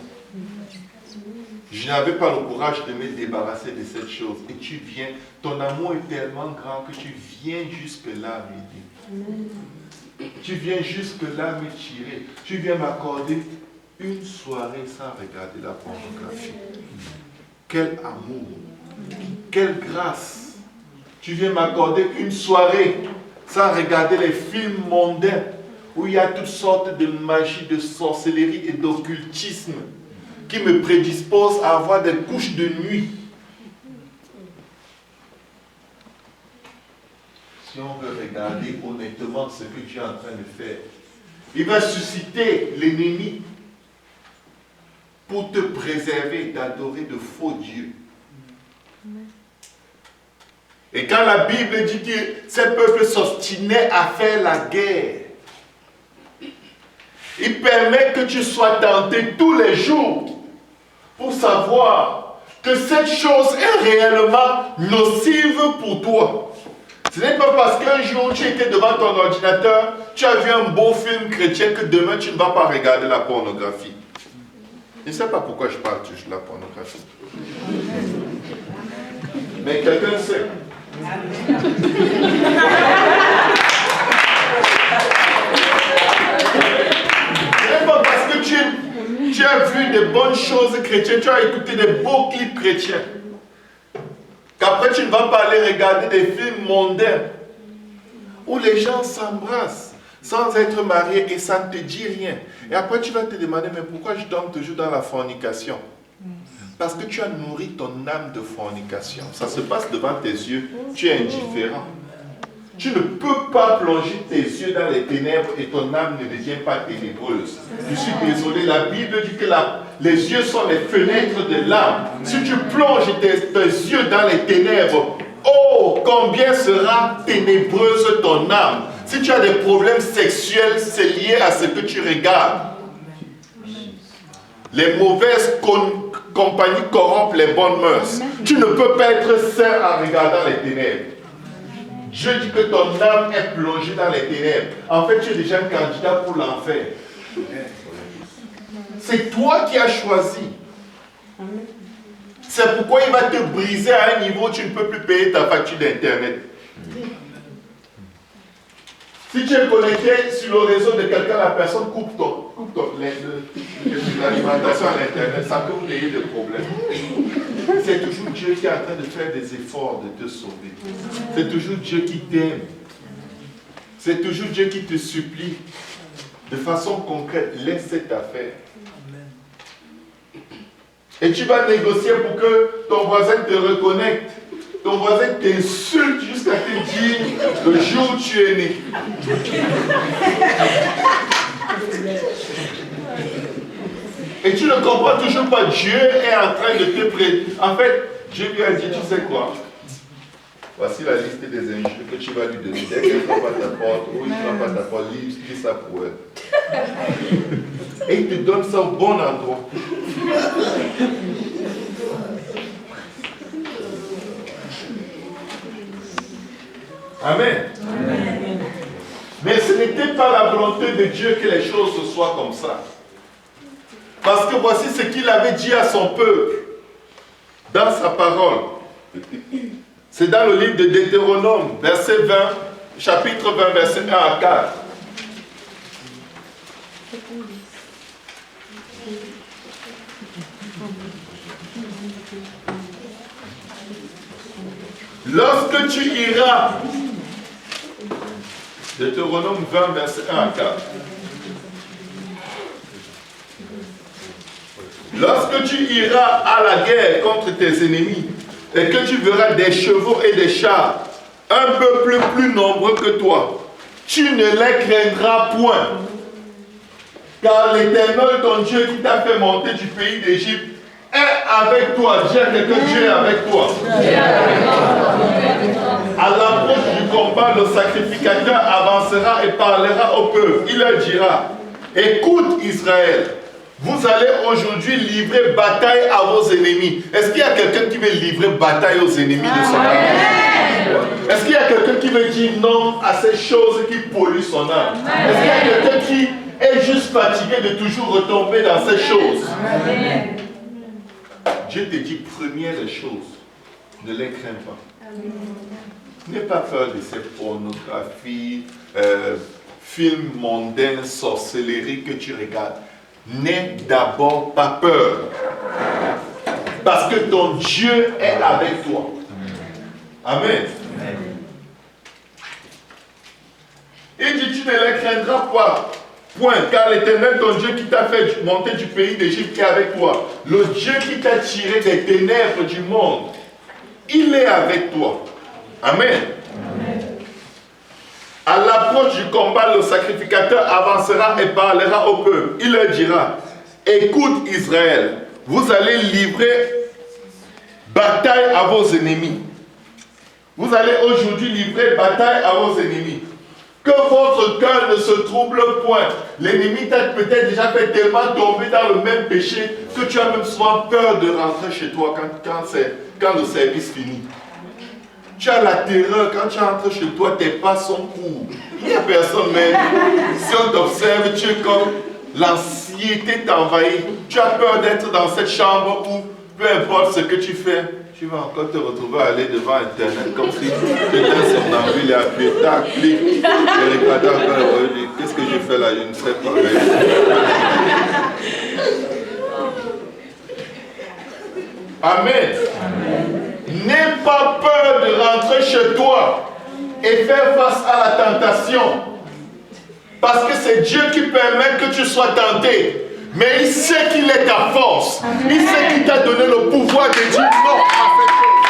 Je n'avais pas le courage de me débarrasser de cette chose. Et tu viens, ton amour est tellement grand que tu viens jusque-là m'aider. Tu viens jusque-là me tirer. Tu viens m'accorder une soirée sans regarder la pornographie. Quel amour, quelle grâce. Tu viens m'accorder une soirée sans regarder les films mondains où il y a toutes sortes de magie, de sorcellerie et d'occultisme qui me prédisposent à avoir des couches de nuit. Si on veut regarder honnêtement ce que tu es en train de faire, il va susciter l'ennemi pour te préserver d'adorer de faux dieux. Et quand la Bible dit que ces peuples s'obstinaient à faire la guerre, il permet que tu sois tenté tous les jours pour savoir que cette chose est réellement nocive pour toi. Ce n'est pas parce qu'un jour tu étais devant ton ordinateur, tu as vu un beau film chrétien que demain tu ne vas pas regarder la pornographie. Je ne sais pas pourquoi je parle toujours de la pornographie. Mais quelqu'un sait. C'est pas parce que tu as vu des bonnes choses chrétiennes, tu as écouté des beaux clips chrétiens, qu'après tu ne vas pas aller regarder des films mondains où les gens s'embrassent sans être mariés et ça ne te dit rien. Et après tu vas te demander, mais pourquoi je tombe toujours dans la fornication? Parce que tu as nourri ton âme de fornication. Ça se passe devant tes yeux, tu es indifférent. Tu ne peux pas plonger tes yeux dans les ténèbres et ton âme ne devient pas ténébreuse. Je suis désolé, la Bible dit que les yeux sont les fenêtres de l'âme. Si tu plonges tes yeux dans les ténèbres, oh, combien sera ténébreuse ton âme. Si tu as des problèmes sexuels, c'est lié à ce que tu regardes. Les mauvaises compagnies corrompent les bonnes mœurs. Tu ne peux pas être sain en regardant les ténèbres. Dieu dit que ton âme est plongée dans les ténèbres. En fait, tu es déjà un candidat pour l'enfer. C'est toi qui as choisi. C'est pourquoi il va te briser à un niveau où tu ne peux plus payer ta facture d'Internet. Si tu es connecté sur le réseau de quelqu'un, la personne coupe l'alimentation à l'Internet, ça peut vous ayez des problèmes. C'est toujours Dieu qui est en train de faire des efforts de te sauver. C'est toujours Dieu qui t'aime. C'est toujours Dieu qui te supplie. De façon concrète, laisse cette affaire. Et tu vas négocier pour que ton voisin te reconnecte. Ton voisin t'insulte jusqu'à jusqu'à te dire le jour où tu es né. Et tu ne comprends toujours pas. Dieu est en train de te prêter. En fait, Dieu lui a dit, tu sais quoi? Voici la liste des injures que tu vas lui donner. Dès qu'elle ne frappe à ta porte, ou il ne frappe à ta porte, dis ça pour elle. Et il te donne ça au bon endroit. Amen. Amen. Mais ce n'était pas la volonté de Dieu que les choses soient comme ça. Parce que voici ce qu'il avait dit à son peuple dans sa parole. C'est dans le livre de Deutéronome, verset 20, chapitre 20, verset 1 à 4. Lorsque tu iras, Deutéronome 20, verset 1 à 4. Lorsque tu iras à la guerre contre tes ennemis, et que tu verras des chevaux et des chars, un peuple plus nombreux que toi, tu ne les craindras point. Car l'Éternel, ton Dieu qui t'a fait monter du pays d'Égypte, est avec toi. Dis à quelqu'un, Dieu est avec toi. À l'approche du combat, le sacrificateur avancera et parlera au peuple. Il leur dira, écoute Israël, vous allez aujourd'hui livrer bataille à vos ennemis. Est-ce qu'il y a quelqu'un qui veut livrer bataille aux ennemis de son âme? Est-ce qu'il y a quelqu'un qui veut dire non à ces choses qui polluent son âme? Est-ce qu'il y a quelqu'un qui est juste fatigué de toujours retomber dans ces choses? Dieu te dit, première des choses, ne les crains pas. N'aie pas peur de ces pornographies, films mondains, sorcellerie que tu regardes. N'aie d'abord pas peur. Parce que ton Dieu est avec toi. Amen. Il dit, tu ne les craindras pas. Point. Car l'Éternel, ton Dieu qui t'a fait monter du pays d'Égypte est avec toi. Le Dieu qui t'a tiré des ténèbres du monde, il est avec toi. Amen. À l'approche du combat, le sacrificateur avancera et parlera au peuple. Il leur dira, écoute Israël, vous allez livrer bataille à vos ennemis. Vous allez aujourd'hui livrer bataille à vos ennemis. Que votre cœur ne se trouble point. L'ennemi t'a peut-être déjà fait tellement tomber dans le même péché que tu as même souvent peur de rentrer chez toi quand le service finit. Tu as la terreur quand tu entres chez toi, tes pas sont courts. Il n'y a personne, mais si on t'observe, tu es comme l'anxiété t'envahit. Tu as peur d'être dans cette chambre où, peu importe ce que tu fais, tu vas encore te retrouver à aller devant Internet comme si tu étais somnambule et appuyé, tac, clic, et regarder encore, qu'est-ce que je fais là, je ne sais pas. Amen. N'aie pas peur de rentrer chez toi et faire face à la tentation. Parce que c'est Dieu qui permet que tu sois tenté. Mais il sait qu'il est ta force. Il sait qu'il t'a donné le pouvoir de dire non à cette chose.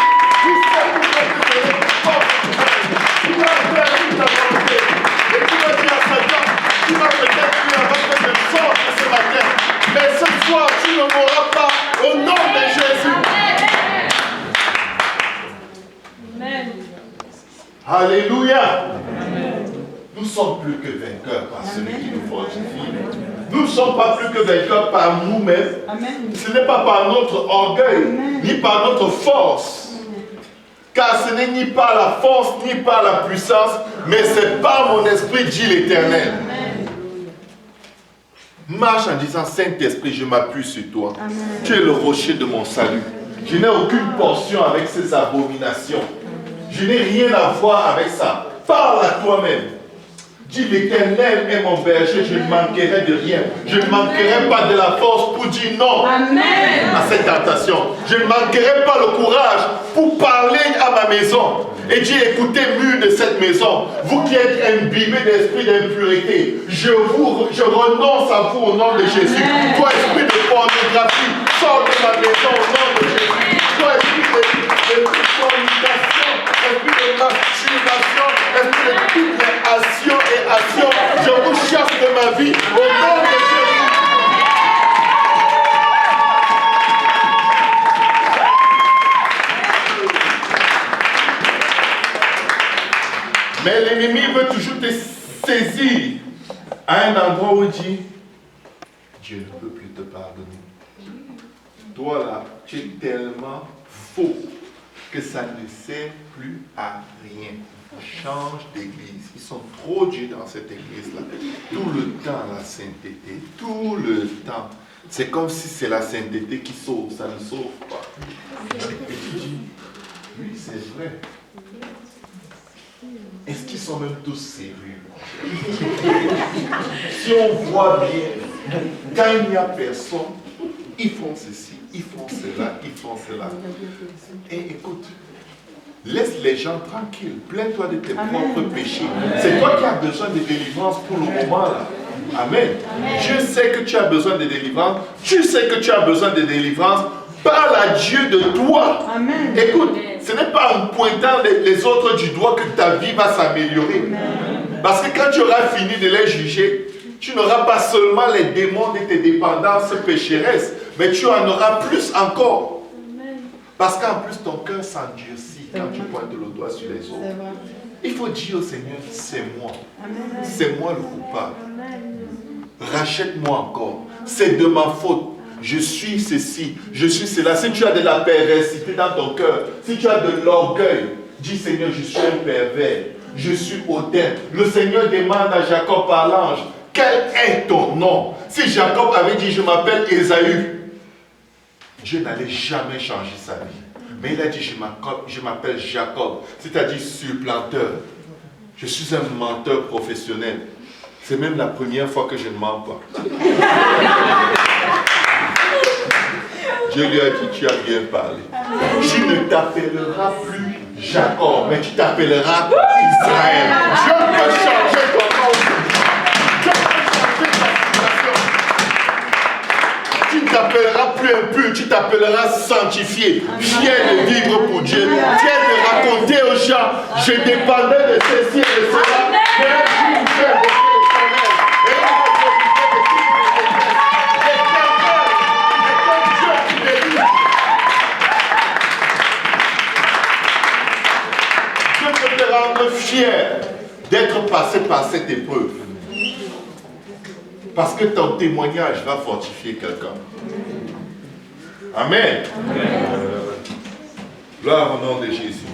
Il sait qu'il t'a donné le force. Tu vas faire toute ta volonté. Et tu vas dire à Satan, tu vas peut-être lui avoir fait de sorte ce matin. Mais ce soir, tu ne mourras pas au nom de Jésus. Amen. Alléluia. Nous ne sommes plus que vainqueurs par celui qui nous fortifie. Nous ne sommes pas plus que vainqueurs par nous-mêmes. Ce n'est pas par notre orgueil, ni par notre force. Car ce n'est ni par la force, ni par la puissance, mais c'est par mon esprit, dit l'Éternel. Marche en disant, Saint-Esprit, je m'appuie sur toi. Amen. Tu es le rocher de mon salut. Je n'ai aucune portion avec ces abominations. Je n'ai rien à voir avec ça. Parle à toi-même. Dis, l'Éternel est mon berger, je ne manquerai de rien. Je ne manquerai pas de la force pour dire non à cette tentation. Je ne manquerai pas le courage pour parler à ma maison. Et dire, écoutez, murs de cette maison, vous qui êtes imbibés d'esprit d'impureté, je renonce à vous au nom de Jésus. Toi, esprit de pornographie, sors de ma maison au nom de Jésus. Toi, esprit de fornication, esprit de de masturbation, esprit de toutes les actions et actions, je vous chasse de ma vie au nom de Jésus. Mais l'ennemi veut toujours te saisir à un endroit où il dit Dieu ne peut plus te pardonner. Toi là, tu es tellement faux que ça ne sert plus à rien. Change d'église. Ils sont trop durs dans cette église-là. Tout le temps la sainteté. Tout le temps. C'est comme si c'est la sainteté qui sauve. Ça ne sauve pas. Et tu dis, oui, c'est vrai. Est-ce qu'ils sont même tous sérieux? Si on voit bien, quand il n'y a personne, ils font ceci, ils font cela, ils font cela. Et écoute, laisse les gens tranquilles, plains-toi de tes propres péchés. C'est toi qui as besoin de délivrance pour le moment là. Amen. Dieu sait que tu as besoin de délivrance. Tu sais que tu as besoin de délivrance. Parle à Dieu de toi. Amen. Écoute, ce n'est pas en pointant les autres du doigt que ta vie va s'améliorer. Parce que quand tu auras fini de les juger, tu n'auras pas seulement les démons de tes dépendances pécheresses, mais tu en auras plus encore. Parce qu'en plus, ton cœur s'endurcit quand tu pointes le doigt sur les autres. Il faut dire au Seigneur, c'est moi. C'est moi le coupable. Rachète-moi encore. C'est de ma faute. Je suis ceci, je suis cela. Si tu as de la perversité dans ton cœur, si tu as de l'orgueil, dis Seigneur, je suis un pervers, je suis hautain. Le Seigneur demande à Jacob par l'ange, quel est ton nom? Si Jacob avait dit, je m'appelle Ésaü, Dieu n'allait jamais changer sa vie. Mais il a dit, je m'appelle Jacob, c'est-à-dire supplanteur. Je suis un menteur professionnel. C'est même la première fois que je ne mens pas. Dieu lui a dit, tu as bien parlé. Tu ne t'appelleras plus Jacob, mais tu t'appelleras Israël. Dieu peut changer ton nom. Dieu peut changer ta situation. Tu ne t'appelleras plus impur, tu t'appelleras sanctifié. Fier de vivre pour Dieu. Fier de raconter aux gens, je dépendais de ceci et de cela. Mais un jour, Dieu a été éternel. Et il a profité de toutes mes fier d'être passé par cette épreuve. Parce que ton témoignage va fortifier quelqu'un. Amen. Gloire au nom de Jésus.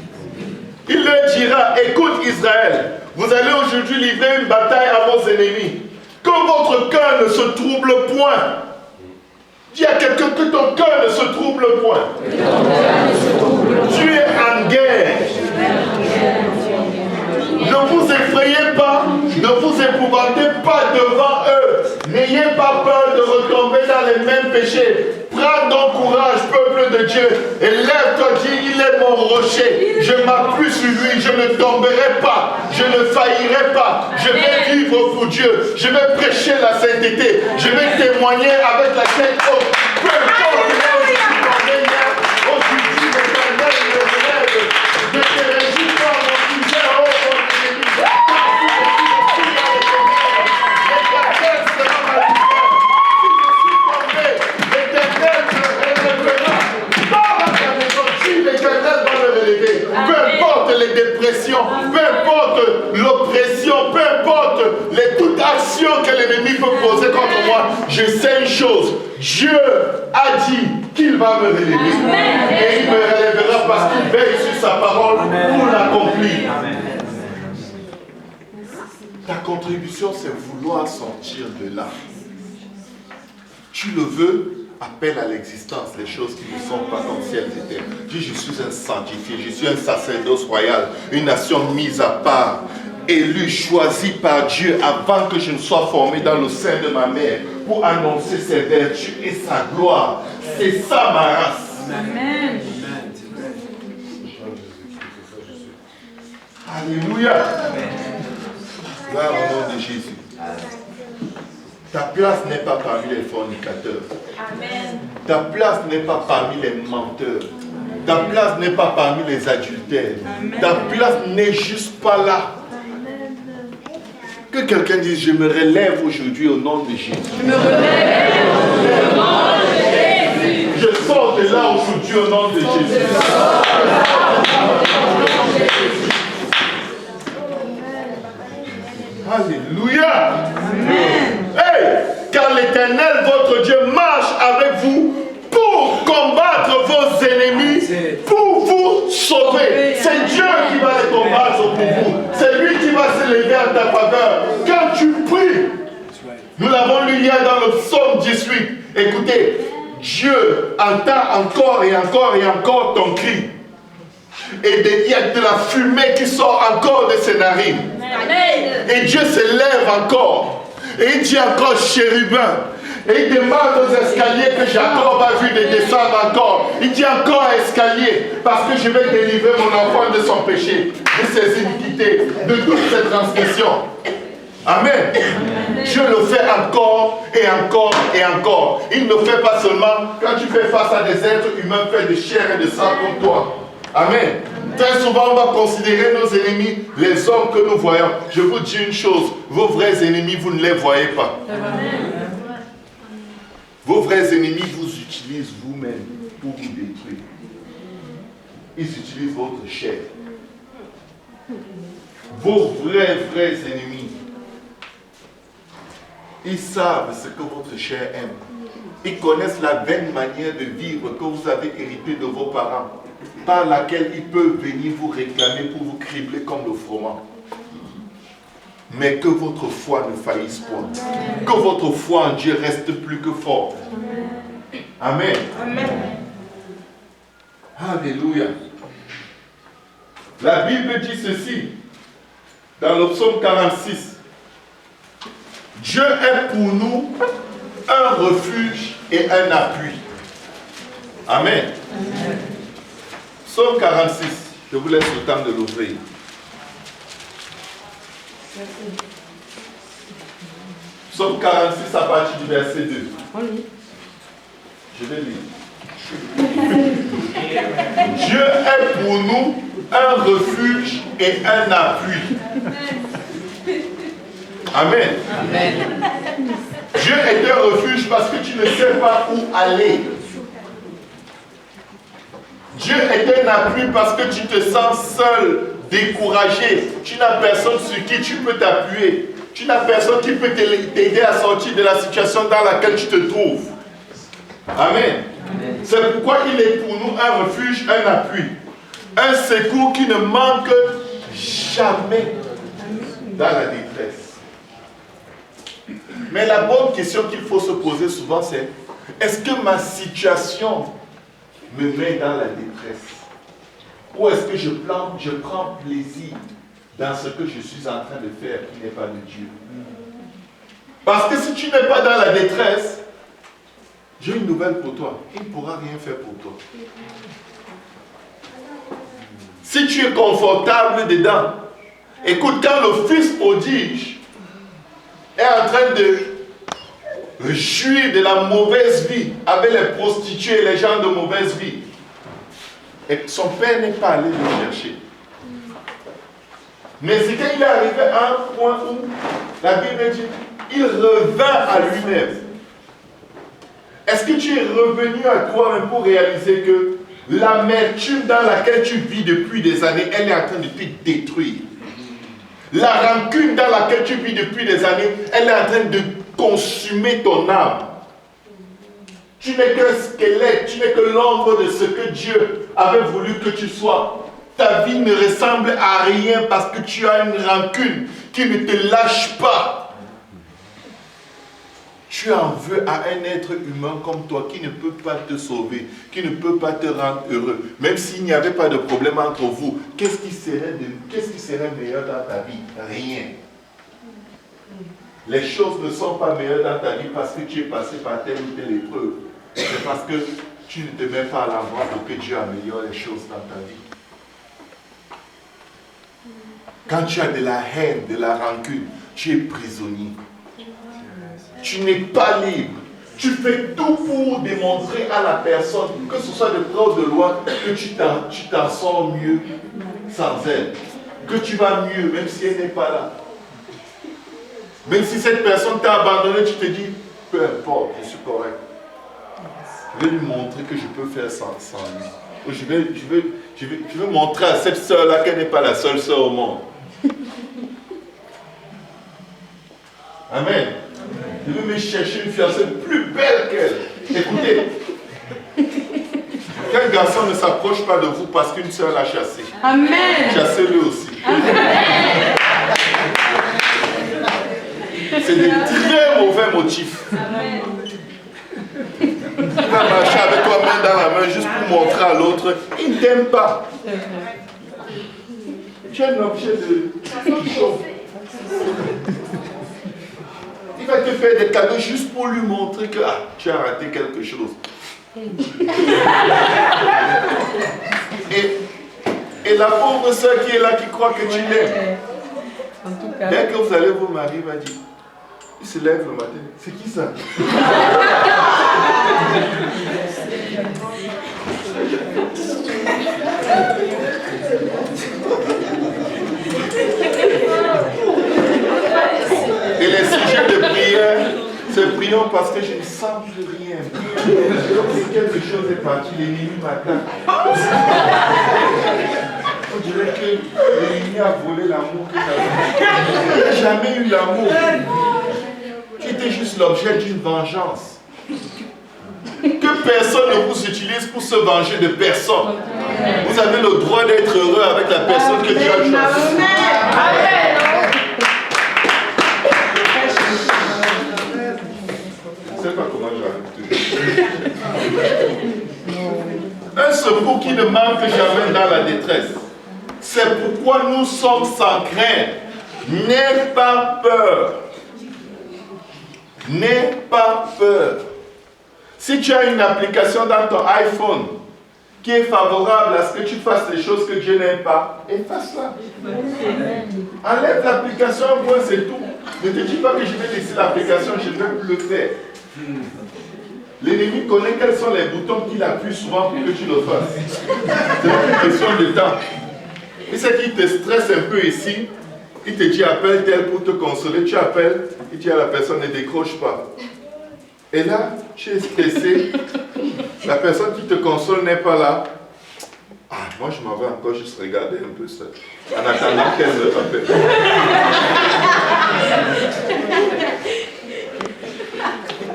Il leur dira, écoute Israël, vous allez aujourd'hui livrer une bataille à vos ennemis. Que votre cœur ne se trouble point. Dis à quelqu'un que ton cœur ne se trouble point. Tu es en guerre. Ne vous effrayez pas, ne vous épouvantez pas devant eux. N'ayez pas peur de retomber dans les mêmes péchés. Prends donc courage, peuple de Dieu, et lève-toi, dis, il est mon rocher. Je m'appuie sur lui, je ne tomberai pas, je ne faillirai pas. Je vais vivre pour Dieu, je vais prêcher la sainteté, je vais témoigner avec la tête haute. Peu importe là où je suis tombé hier, aujourd'hui l'Éternel me relève. Ne te réjouis pas, mon sujet, oh mon ennemi. L'Éternel sera ma lumière. Si je suis tombé, l'Éternel me relèvera. Dans ma maison, si l'Éternel va me relever. Peu importe les dépressions, peu importe l'oppression, peu importe toute action que l'ennemi peut poser contre moi, je sais une chose. Dieu a dit qu'il va me relever. Et il me relèvera parce qu'il veille sur sa parole pour l'accomplir. Ta contribution, c'est vouloir sortir de là. Tu le veux, appelle à l'existence les choses qui ne sont pas comme si elles étaient. Dis, je suis un sanctifié, je suis un sacerdoce royal, une nation mise à part, élu, choisi par Dieu avant que je ne sois formé dans le sein de ma mère pour annoncer ses vertus et sa gloire. C'est ça ma race. Amen. Alléluia. Gloire au nom de Jésus. Ta place n'est pas parmi les fornicateurs. Amen. Ta place n'est pas parmi les menteurs. Ta place n'est pas parmi les adultères. Ta place n'est juste pas là. Que quelqu'un dise, je me relève aujourd'hui au nom de Jésus. Je me relève au nom de Jésus. Je sors de là aujourd'hui au nom de Jésus. Alléluia. Hey, car l'Éternel, votre Dieu, marche avec vous pour combattre vos ennemis, pour vous sauver. C'est Dieu qui va les combattre pour vous. C'est lui qui va se lever en ta faveur. Quand tu pries, nous l'avons lu hier dans le psaume 18. Écoutez, Dieu entend encore et encore et encore ton cri. Et il y a de la fumée qui sort encore de ses narines. Et Dieu se lève encore. Et il dit encore chérubin. Et il demande aux escaliers que Jacob a vu de descendre encore. Il dit encore escalier, parce que je vais délivrer mon enfant de son péché, de ses iniquités, de toutes ses transgressions. Amen. Dieu le fait encore et encore et encore. Il ne fait pas seulement quand tu fais face à des êtres humains faits de chair et de sang comme toi. Amen. Très souvent, on va considérer nos ennemis les hommes que nous voyons. Je vous dis une chose, vos vrais ennemis, vous ne les voyez pas. Vos vrais ennemis vous utilisent vous-même pour vous détruire. Ils utilisent votre chair. Vos vrais ennemis, ils savent ce que votre chair aime. Ils connaissent la vaine manière de vivre que vous avez hérité de vos parents, par laquelle ils peuvent venir vous réclamer pour vous cribler comme le froment. Mais que votre foi ne faillisse point. Que votre foi en Dieu reste plus que forte. Amen. Amen. Alléluia. La Bible dit ceci dans le psaume 46. Dieu est pour nous un refuge et un appui. Amen. Amen. Psaume 46. Je vous laisse le temps de l'ouvrir. Psaume 46 à partir du verset 2. Je vais lire. Dieu est pour nous un refuge et un appui. Amen. Amen. Dieu est un refuge parce que tu ne sais pas où aller. Dieu est un appui parce que tu te sens seul, découragé. Tu n'as personne sur qui tu peux t'appuyer. Tu n'as personne qui peut t'aider à sortir de la situation dans laquelle tu te trouves. Amen. C'est pourquoi il est pour nous un refuge, un appui. Un secours qui ne manque jamais dans la détresse. Mais la bonne question qu'il faut se poser souvent, c'est: est-ce que ma situation me met dans la détresse? Ou est-ce que je prends plaisir dans ce que je suis en train de faire qui n'est pas de Dieu? Parce que si tu n'es pas dans la détresse, j'ai une nouvelle pour toi. Il ne pourra rien faire pour toi. Si tu es confortable dedans, écoute, quand le fils prodige est en train de jouir de la mauvaise vie avec les prostituées et les gens de mauvaise vie, et son père n'est pas allé le chercher. Mais c'est quand il est arrivé à un point où la Bible dit il revint à lui-même. Est-ce que tu es revenu à toi-même pour réaliser que l'amertume dans laquelle tu vis depuis des années, elle est en train de te détruire? La rancune dans laquelle tu vis depuis des années, elle est en train de consumer ton âme. Tu n'es qu'un squelette, tu n'es que l'ombre de ce que Dieu avait voulu que tu sois. Ta vie ne ressemble à rien parce que tu as une rancune qui ne te lâche pas. Tu en veux à un être humain comme toi qui ne peut pas te sauver, qui ne peut pas te rendre heureux. Même s'il n'y avait pas de problème entre vous, qu'est-ce qui serait meilleur dans ta vie? Rien. Les choses ne sont pas meilleures dans ta vie parce que tu es passé par telle ou telle épreuve. C'est parce que tu ne te mets pas à l'avant pour que Dieu améliore les choses dans ta vie. Quand tu as de la haine, de la rancune, tu es prisonnier. Tu n'es pas libre. Tu fais tout pour démontrer à la personne, que ce soit de près ou de loin, que tu t'en sors mieux sans elle. Que tu vas mieux, même si elle n'est pas là. Même si cette personne t'a abandonné, tu te dis, peu importe, je suis correct. Je vais lui montrer que je peux faire sans lui. Je vais montrer à cette soeur-là qu'elle n'est pas la seule soeur au monde. Amen. Je vais me chercher une fiancée plus belle qu'elle. Écoutez, quel garçon ne s'approche pas de vous parce qu'une soeur l'a chassé? Amen. Chassez-le aussi. Amen. C'est des très mauvais motifs. Amen. Tu vas marcher avec toi main dans la main juste pour montrer à l'autre, il ne t'aime pas. Tu es un objet de chose. Il va te faire des cadeaux juste pour lui montrer que tu as raté quelque chose. Et la pauvre soeur qui est là, qui croit que tu l'aimes. Dès que vous allez vous marier, il va dire, il se lève le matin. C'est qui ça? Et les sujets de prière, c'est prions parce que je ne sens plus rien. Donc quelque chose est parti, l'ennemi m'attaque. On dirait que l'ennemi a volé l'amour que j'avais. Tu n'as jamais eu l'amour. Tu étais juste l'objet d'une vengeance. Que personne ne vous utilise pour se venger de personne. Vous avez le droit d'être heureux avec la personne que Dieu a choisie. Amen. Je ne sais pas comment j'arrive. Un secours qui ne manque jamais dans la détresse. C'est pourquoi nous sommes sans crainte. N'aie pas peur. N'aie pas peur. Si tu as une application dans ton iPhone qui est favorable à ce que tu fasses les choses que Dieu n'aime pas, efface-la. Enlève l'application, moi c'est tout. Ne te dis pas que je vais laisser l'application, je ne vais plus le faire. L'ennemi connaît quels sont les boutons qu'il appuie souvent pour que tu le fasses. C'est une question de temps. Et c'est qu'il te stresse un peu ici, il te dit appelle tel pour te consoler, tu appelles, il dit à la personne ne décroche pas. Et là, tu es stressé, la personne qui te console n'est pas là. Ah, moi je m'en vais encore juste regarder un peu ça, en attendant qu'elle me rappelle.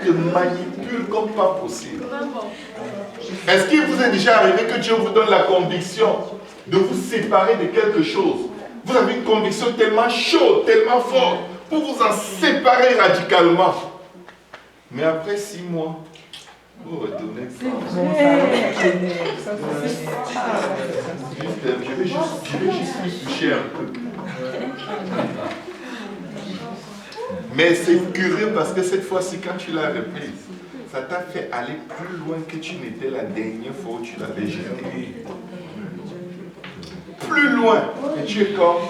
Il te manipule comme pas possible. Est-ce qu'il vous est déjà arrivé que Dieu vous donne la conviction de vous séparer de quelque chose? Vous avez une conviction tellement chaude, tellement forte, pour vous en séparer radicalement. Mais après 6 mois, vous retournez pas. Je vais juste lui toucher un peu. Mais c'est curieux parce que cette fois-ci, quand tu l'as reprise, ça t'a fait aller plus loin que tu n'étais la dernière fois où tu l'avais jeté. Plus loin. Et tu es comme...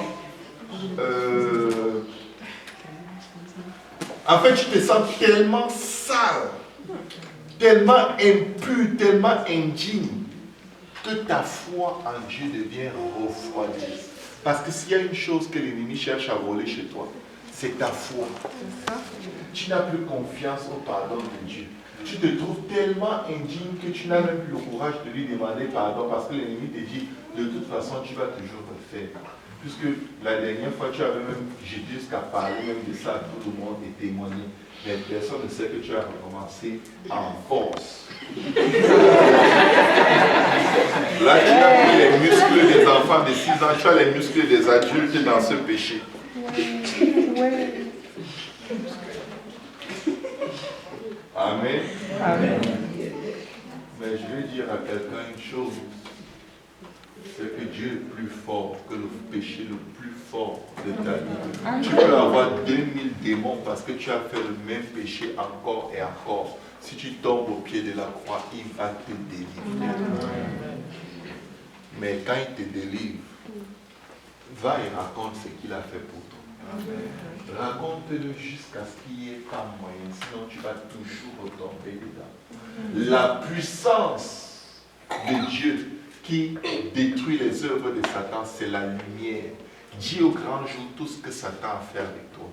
En fait, tu te sens tellement sale, tellement impur, tellement indigne, que ta foi en Dieu devient refroidie. Parce que s'il y a une chose que l'ennemi cherche à voler chez toi, c'est ta foi. Tu n'as plus confiance au pardon de Dieu. Tu te trouves tellement indigne que tu n'as même plus le courage de lui demander pardon parce que l'ennemi te dit, de toute façon, tu vas toujours le faire. Puisque la dernière fois, tu avais même jeté jusqu'à parler même de ça à tout le monde et témoigner. Mais personne ne sait que tu as recommencé en force. Là, tu as pris les muscles des enfants de 6 ans, tu as les muscles des adultes dans ce péché. Amen. Amen. Mais je vais dire à quelqu'un une chose. C'est que Dieu est plus fort que le péché le plus fort de ta vie. Tu peux avoir 2000 démons parce que tu as fait le même péché encore et encore. Si tu tombes au pied de la croix, il va te délivrer. Mais quand il te délivre, va et raconte ce qu'il a fait pour toi. Raconte-le jusqu'à ce qu'il n'y ait pas moyen, sinon tu vas toujours retomber dedans. La puissance de Dieu qui détruit les œuvres de Satan, c'est la lumière. Dis au grand jour tout ce que Satan a fait avec toi.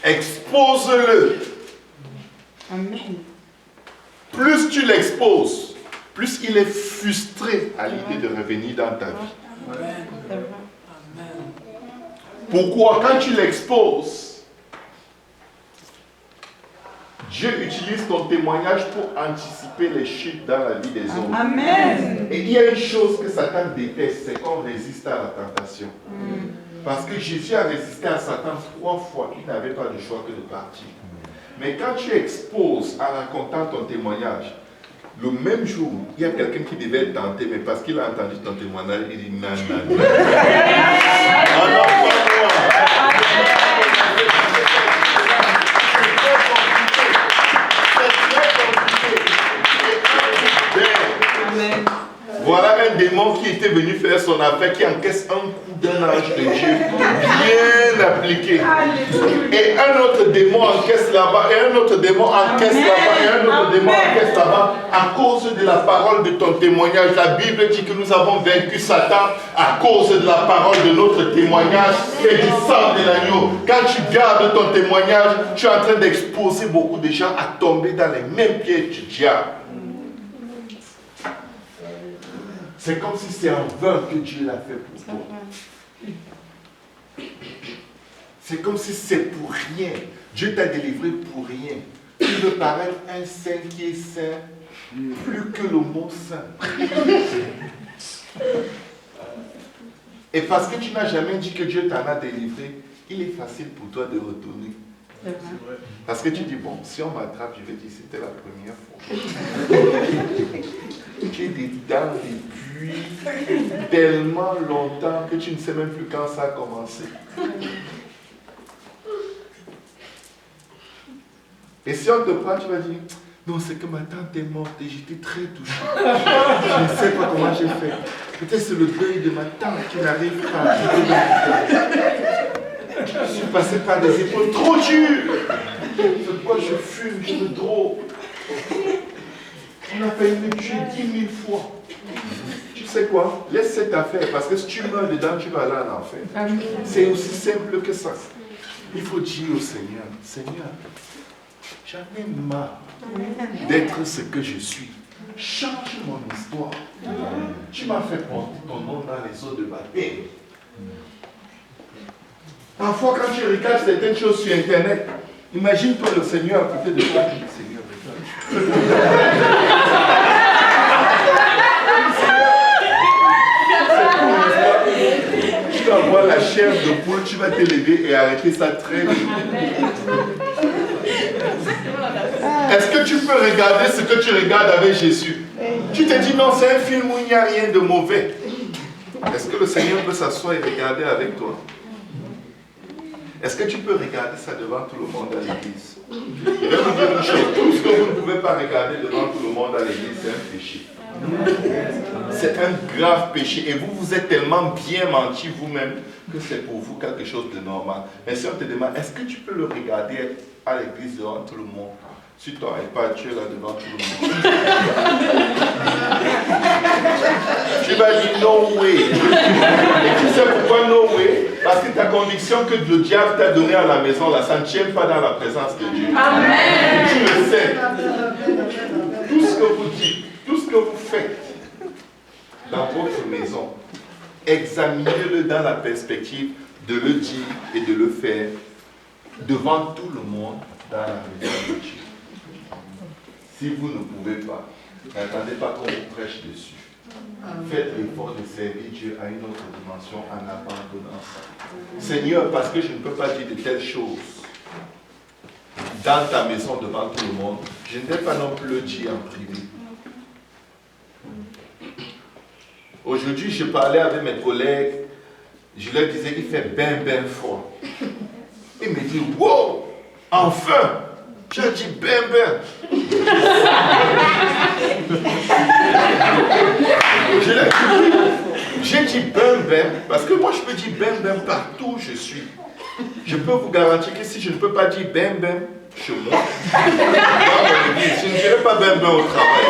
Expose-le. Amen. Plus tu l'exposes, plus il est frustré à l'idée de revenir dans ta vie. Pourquoi? Quand tu l'exposes, Dieu utilise ton témoignage pour anticiper les chutes dans la vie des autres. Amen. Et il y a une chose que Satan déteste, c'est qu'on résiste à la tentation. Parce que Jésus a résisté à Satan 3 fois, il n'avait pas de choix que de partir. Mais quand tu exposes en racontant ton témoignage, le même jour, il y a quelqu'un qui devait être tenté, mais parce qu'il a entendu ton témoignage, il dit non, non, non. Ah non, pas moi. Amen. Voilà un démon qui était venu faire son affaire, qui encaisse un coup d'un ange de Dieu bien appliqué. Et un autre démon encaisse là-bas, et un autre démon encaisse là-bas, et un autre démon encaisse là-bas, à cause de la parole de ton témoignage. La Bible dit que nous avons vaincu Satan à cause de la parole de notre témoignage et du sang de l'agneau. Quand tu gardes ton témoignage, tu es en train d'exposer beaucoup de gens à tomber dans les mêmes pièges du diable. C'est comme si c'est en vain que Dieu l'a fait pour toi. C'est comme si c'est pour rien. Dieu t'a délivré pour rien. Tu veux paraître un saint qui est saint, plus que le mot saint. Et parce que tu n'as jamais dit que Dieu t'en a délivré, il est facile pour toi de retourner. Parce que tu dis, bon, si on m'attrape, je vais dire, c'était la première fois. Tu es dedans depuis tellement longtemps que tu ne sais même plus quand ça a commencé. Et si on te prend, tu vas dire, non, c'est que ma tante est morte et j'étais très touché. Je ne sais pas comment j'ai fait. Peut-être c'est le deuil de ma tante qui n'arrive pas à quitter mon cœur. Je suis passé par des épreuves trop dures. C'est pourquoi je fume, je me drogue. On a failli me tuer 10 000 fois. Tu sais quoi? Laisse cette affaire, parce que si tu meurs dedans, tu vas aller en enfer. C'est aussi simple que ça. Il faut dire au Seigneur, Seigneur, j'en ai marre d'être ce que je suis. Change mon histoire. Tu m'as fait porter ton nom dans les eaux de baptême. Parfois, quand tu regardes certaines choses sur Internet, imagine-toi le Seigneur à côté de toi. Seigneur, tu vas voir la chair de poule, tu vas t'élever et arrêter ça très vite. Est-ce que tu peux regarder ce que tu regardes avec Jésus? Tu te dis non, c'est un film où il n'y a rien de mauvais. Est-ce que le Seigneur peut s'asseoir et regarder avec toi? Est-ce que tu peux regarder ça devant tout le monde à l'église? Je vais vous dire une chose, tout ce que vous ne pouvez pas regarder devant tout le monde à l'église, c'est un péché. C'est un grave péché et vous vous êtes tellement bien menti vous-même que c'est pour vous quelque chose de normal. Mais si on te demande, est-ce que tu peux le regarder à l'église devant tout le monde? Si tu n'arrives pas, tu es là devant tout le monde. Tu vas dire no way. Et tu sais pourquoi no way? Parce que ta conviction que le diable t'a donné à la maison, là, ça ne tient pas dans la présence de Dieu. Amen. Tu le sais. Tout ce que vous dites, tout ce que vous faites dans votre maison, examinez-le dans la perspective de le dire et de le faire devant tout le monde dans la maison de Dieu. Si vous ne pouvez pas, n'attendez pas qu'on vous prêche dessus. Faites l'effort de servir Dieu à une autre dimension en abandonnant ça. Seigneur, parce que je ne peux pas dire de telles choses dans ta maison devant tout le monde, je ne vais pas non plus le dire en privé. Aujourd'hui, je parlais avec mes collègues, je leur disais qu'il fait ben froid. Ils me disent, wow, enfin! J'ai dit ben. J'ai dit ben parce que moi je peux dire ben partout où je suis. Je peux vous garantir que si je ne peux pas dire bam bam chez moi, dans mon église, je ne dirai pas bam bam au travail.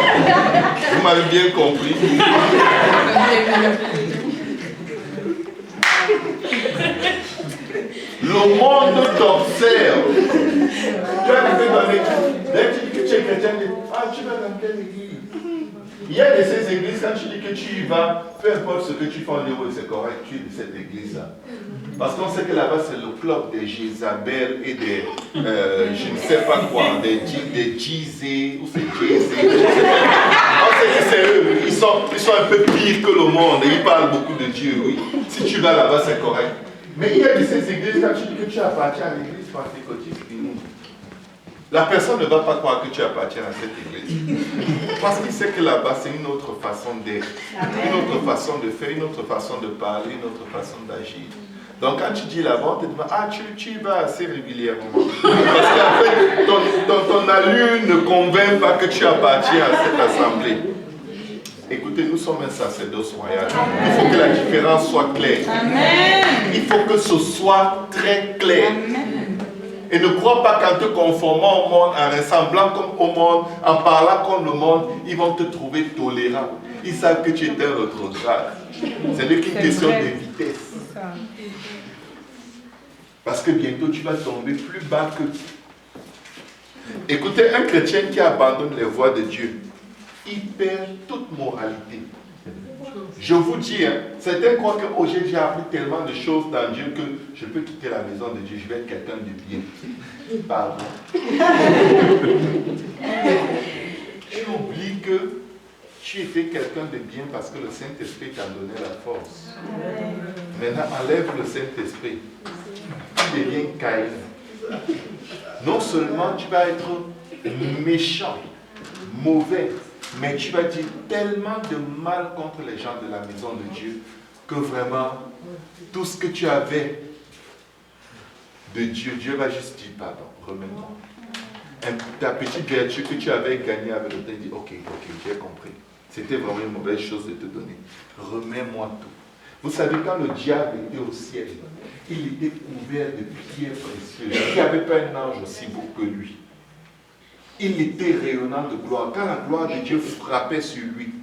Vous m'avez bien compris. Le monde t'observe. Tu as été dans l'église. Dès que tu dis que tu es chrétien, tu dis, ah, tu vas dans quelle église? Il y a de ces églises, quand tu dis que tu y vas, peu importe ce que tu fais, on dit, oui, c'est correct, tu es de cette église-là. Parce qu'on sait que là-bas, c'est le club des Jézabel et des, je ne sais pas quoi, des Jizé, ou c'est Jizé. On sait que c'est eux, ils sont un peu pires que le monde, et ils parlent beaucoup de Dieu, oui. Si tu vas là-bas, c'est correct. Mais il y a de ces églises, quand tu dis que tu appartiens à l'église pentecôtiste, la personne ne va pas croire que tu appartiens à cette église. Parce qu'il sait que là-bas, c'est une autre façon d'être, une autre façon de faire, une autre façon de parler, une autre façon d'agir. Donc quand tu dis là-bas, on te demande, ah, tu y vas assez régulièrement. Parce qu'en fait, ton allure ne convainc pas que tu appartiens à cette assemblée. Écoutez, nous sommes un sacerdoce royal. Il faut que la différence soit claire. Amen. Il faut que ce soit très clair. Amen. Et ne crois pas qu'en te conformant au monde, en ressemblant comme au monde, en parlant comme le monde, ils vont te trouver tolérant. Ils savent que tu es un rétrograde. Ce n'est qu'une question de vitesse. Parce que bientôt tu vas tomber plus bas que... Écoutez, un chrétien qui abandonne les voies de Dieu, il perd toute moralité. Je vous dis, hein, certains croient que oh, j'ai déjà appris tellement de choses dans Dieu que je peux quitter la maison de Dieu, je vais être quelqu'un de bien. Pardon. Tu oublies que tu étais quelqu'un de bien parce que le Saint-Esprit t'a donné la force. Maintenant, enlève le Saint-Esprit. Tu deviens Caïn. Non seulement tu vas être méchant, mauvais, mais tu vas dire tellement de mal contre les gens de la maison de Dieu que vraiment, tout ce que tu avais de Dieu, Dieu va juste dire pardon, remets-moi. Ta petite vertu que tu avais gagnée avec le temps, il dit ok, j'ai compris. C'était vraiment une mauvaise chose de te donner. Remets-moi tout. Vous savez, quand le diable était au ciel, il était couvert de pierres précieuses. Il n'y avait pas un ange aussi beau que lui. Il était rayonnant de gloire. Quand la gloire de Dieu frappait sur lui,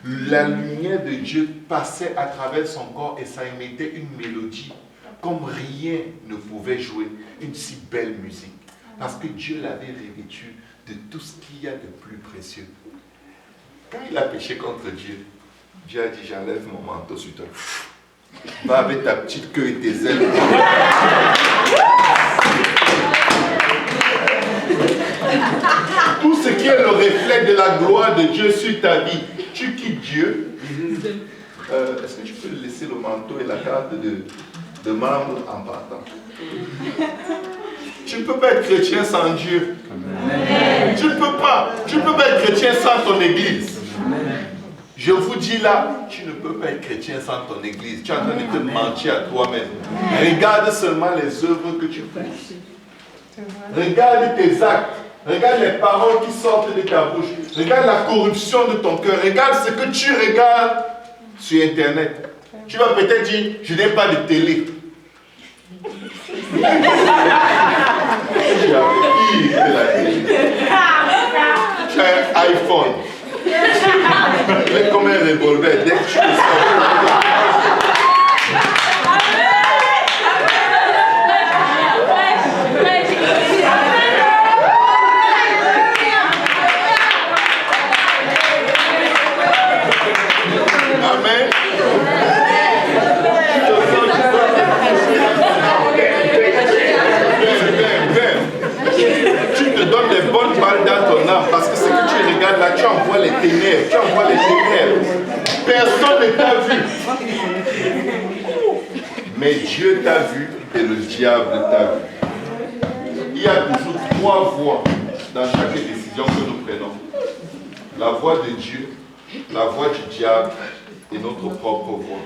la lumière de Dieu passait à travers son corps et ça émettait une mélodie comme rien ne pouvait jouer, une si belle musique. Parce que Dieu l'avait revêtu de tout ce qu'il y a de plus précieux. Quand il a péché contre Dieu, Dieu a dit, j'enlève mon manteau sur toi. Va avec ta petite queue et tes ailes. Tout ce qui est le reflet de la gloire de Dieu sur ta vie, tu quittes Dieu. Est-ce que tu peux laisser le manteau et la carte de membre en partant? Tu ne peux pas être chrétien sans Dieu. Amen. Tu ne peux pas. Tu ne peux pas être chrétien sans ton église. Amen. Je vous dis là, tu ne peux pas être chrétien sans ton église. Tu es en train de te mentir à toi-même. Regarde seulement les œuvres que tu fais. Regarde tes actes. Regarde les paroles qui sortent de ta bouche. Regarde la corruption de ton cœur. Regarde ce que tu regardes sur Internet. Tu vas peut-être dire, je n'ai pas de télé. Tu as un iPhone. Mais comme un revolver, dès que tu le sors. Amen. Tu te donnes des bonnes balles dans ton âme parce que ce que tu regardes là, tu envoies les ténèbres. Tu envoies les ténèbres. Personne ne t'a vu. Mais Dieu t'a vu et le diable t'a vu. Il y a toujours trois voies dans chaque décision que nous prenons. La voie de Dieu, la voie du diable et notre propre voie.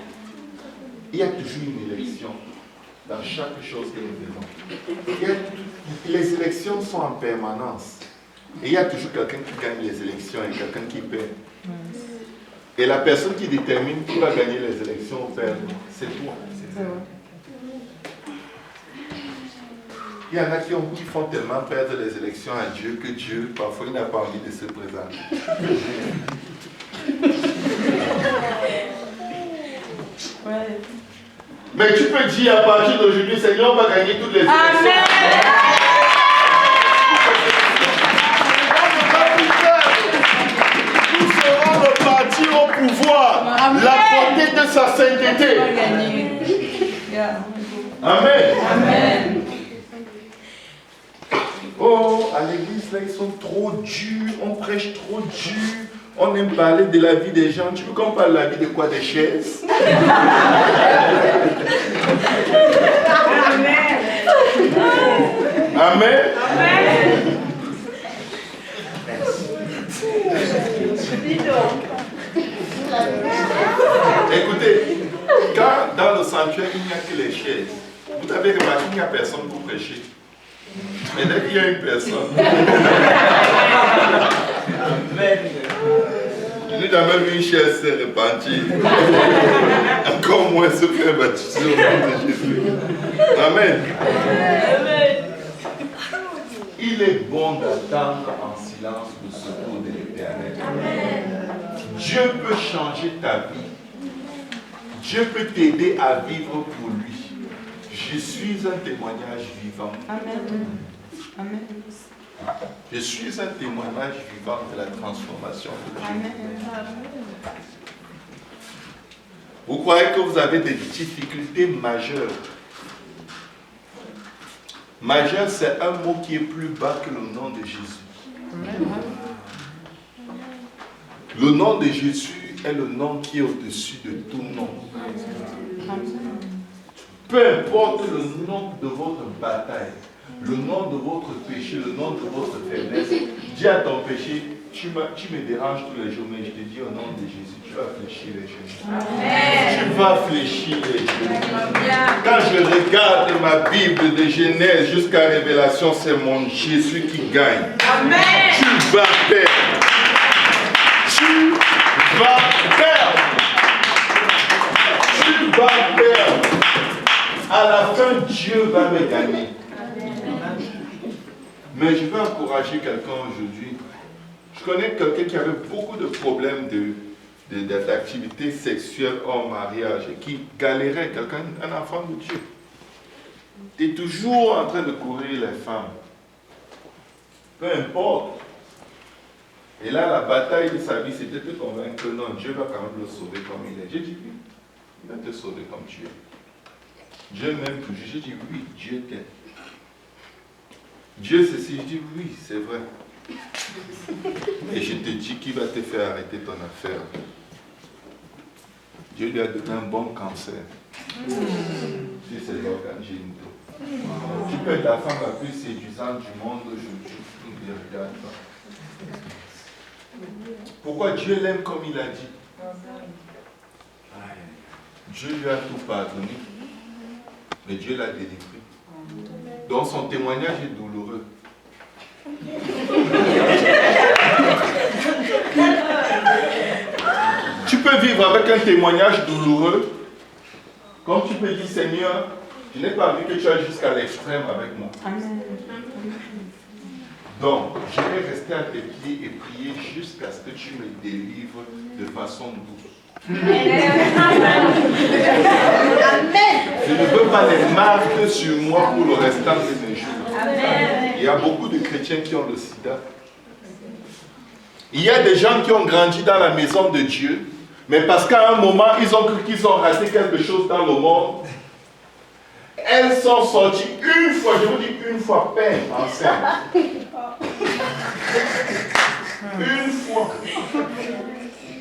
Il y a toujours une élection dans chaque chose que nous faisons. Les élections sont en permanence. Et il y a toujours quelqu'un qui gagne les élections et quelqu'un qui perd. Et la personne qui détermine qui va gagner les élections ou perdre, c'est toi. Il y en a qui font tellement perdre les élections à Dieu que Dieu, parfois, il n'a pas envie de se présenter. Ouais. Mais tu peux dire à partir d'aujourd'hui, Seigneur, on va gagner toutes les élections. Amen. Nous serons repartis au pouvoir. Amen. La portée de sa sainteté. On va gagner. Yeah. Amen. Amen. Oh, à l'église, là, ils sont trop durs. On prêche trop dur. On aime parler de la vie des gens. Tu veux qu'on parle de la vie de quoi? Des chaises? Amen. Amen. Amen. Écoutez, quand dans le sanctuaire, il n'y a que les chaises, vous avez remarqué qu'il n'y a personne pour prêcher. Mais dès qu'il y a une personne, nous avons vu une chaise se repentir. Encore moins se faire baptiser au nom de Jésus. Amen. Il est bon d'attendre en silence le secours de l'Éternel. Dieu peut changer ta vie. Dieu peut t'aider à vivre pour lui. Je suis un témoignage vivant. Amen. Amen. Je suis un témoignage vivant de la transformation de Dieu. Amen. Vous croyez que vous avez des difficultés majeures? Majeur, c'est un mot qui est plus bas que le nom de Jésus. Le nom de Jésus est le nom qui est au-dessus de tout nom. Peu importe le nom de votre bataille, le nom de votre péché, le nom de votre faiblesse, dis à ton péché, tu me déranges tous les jours, mais je te dis au nom de Jésus, tu vas fléchir les genoux. Tu vas fléchir les genoux. Quand je regarde ma Bible de Genèse jusqu'à Révélation, c'est mon Jésus qui gagne. Amen. Tu vas perdre. Tu vas perdre. Tu vas perdre. À la fin, Dieu va me gagner. Mais je veux encourager quelqu'un aujourd'hui. Je connais quelqu'un qui avait beaucoup de problèmes d'activité sexuelle hors mariage et qui galérait, quelqu'un, un enfant de Dieu. Tu es toujours en train de courir les femmes. Peu importe. Et là, la bataille de sa vie, c'était de te convaincre que non, Dieu va quand même le sauver comme il est. J'ai dit oui, il va te sauver comme tu es. Dieu m'aime toujours. J'ai dit oui, Dieu t'aime. Dieu ceci, je dis oui, c'est vrai. Et je te dis qu'il va te faire arrêter ton affaire. Dieu lui a donné un bon cancer. Si c'est l'organe génitaux. Tu peux être la femme la plus séduisante du monde aujourd'hui. Ne regarde pas. Pourquoi Dieu l'aime comme il a dit? Dieu lui a tout pardonné. Mais Dieu l'a délivré. Donc son témoignage est douloureux. Tu peux vivre avec un témoignage douloureux, comme tu peux dire, Seigneur, je n'ai pas vu que tu ailles jusqu'à l'extrême avec moi. Amen. Donc, je vais rester à tes pieds et prier jusqu'à ce que tu me délivres de façon douce. Je ne veux pas les marques sur moi pour le restant de mes jours. Il y a beaucoup de chrétiens qui ont le sida. Il y a des gens qui ont grandi dans la maison de Dieu, mais parce qu'à un moment, ils ont cru qu'ils ont raté quelque chose dans le monde. Elles sont sorties une fois, je vous dis une fois, peine enceinte. Une fois.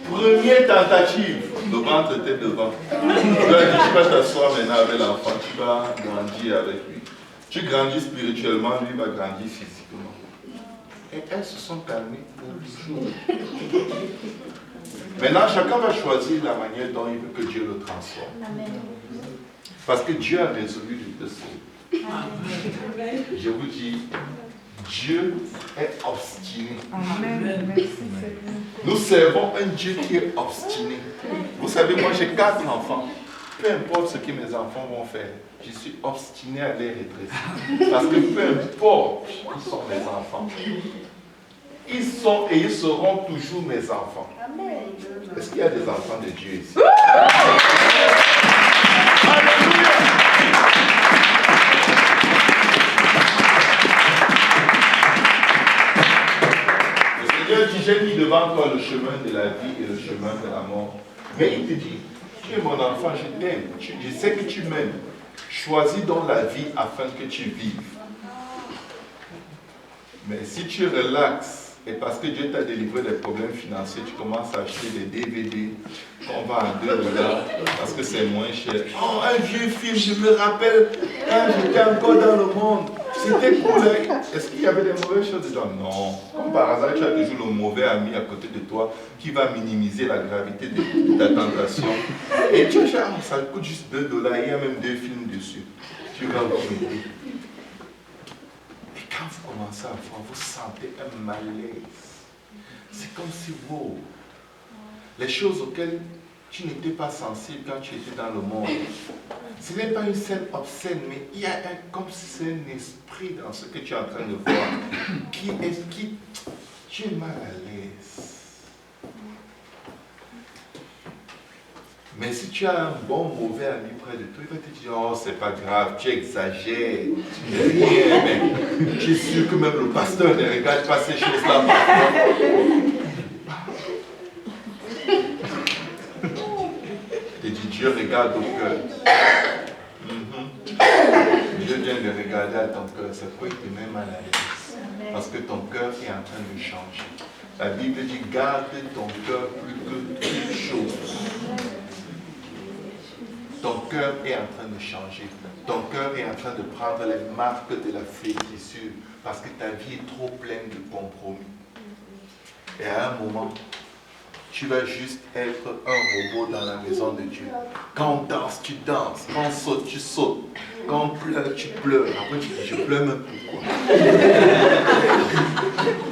Première tentative, le ventre était devant. Tu lui as dit, tu vas t'asseoir maintenant avec l'enfant, tu vas grandir avec lui. Tu grandis spirituellement, lui va grandir physiquement. Et elles se sont calmées pour toujours. Maintenant, chacun va choisir la manière dont il veut que Dieu le transforme. Parce que Dieu a résolu de te sauver. Je vous dis, Dieu est obstiné. Nous servons un Dieu qui est obstiné. Vous savez, moi j'ai 4 enfants. peu importe ce que mes enfants vont faire, je suis obstiné à les redresser. Parce que peu importe qui sont mes enfants, ils sont et ils seront toujours mes enfants. Est-ce qu'il y a des enfants de Dieu ici? Alléluia! Le Seigneur dit, j'ai mis devant toi le chemin de la vie et le chemin de la mort. Mais il te dit, tu es mon enfant, je t'aime, je sais que tu m'aimes. Choisis donc la vie afin que tu vives. Mais si tu relaxes, et parce que Dieu t'a délivré des problèmes financiers, tu commences à acheter des DVD qu'on vend à $2 parce que c'est moins cher. Oh, un vieux film, je me rappelle quand j'étais encore dans le monde. C'était cool. Hein? Est-ce qu'il y avait des mauvaises choses dedans? Non. Comme par hasard, tu as toujours le mauvais ami à côté de toi qui va minimiser la gravité de ta tentation. Et tu as dit, ça coûte juste $2, il y a même 2 films dessus. Tu vas vous aider. Et quand vous commencez à voir, vous sentez un malaise. C'est comme si, wow, les choses auxquelles tu n'étais pas sensible quand tu étais dans le monde. Ce n'est pas une scène obscène, mais il y a comme si c'est un esprit dans ce que tu es en train de voir qui tu es mal à l'aise. Mais si tu as un bon mauvais ami près de toi, il va te dire, oh c'est pas grave, tu exagères, tu n'es rien, mais tu es sûr que même le pasteur ne regarde pas ces choses-là. Je te dis, Dieu regarde au cœur. Dieu vient de regarder à ton cœur, c'est pourquoi il te met mal à l'aise. Parce que ton cœur est en train de changer. La Bible dit, garde ton cœur plus que toute chose. Ton cœur est en train de changer. Ton cœur est en train de prendre les marques de la flétrissure parce que ta vie est trop pleine de compromis. Et à un moment, tu vas juste être un robot dans la maison de Dieu. Quand on danse, tu danses. Quand on saute, tu sautes. Quand on pleure, tu pleures. Après, tu dis, je pleure même pourquoi.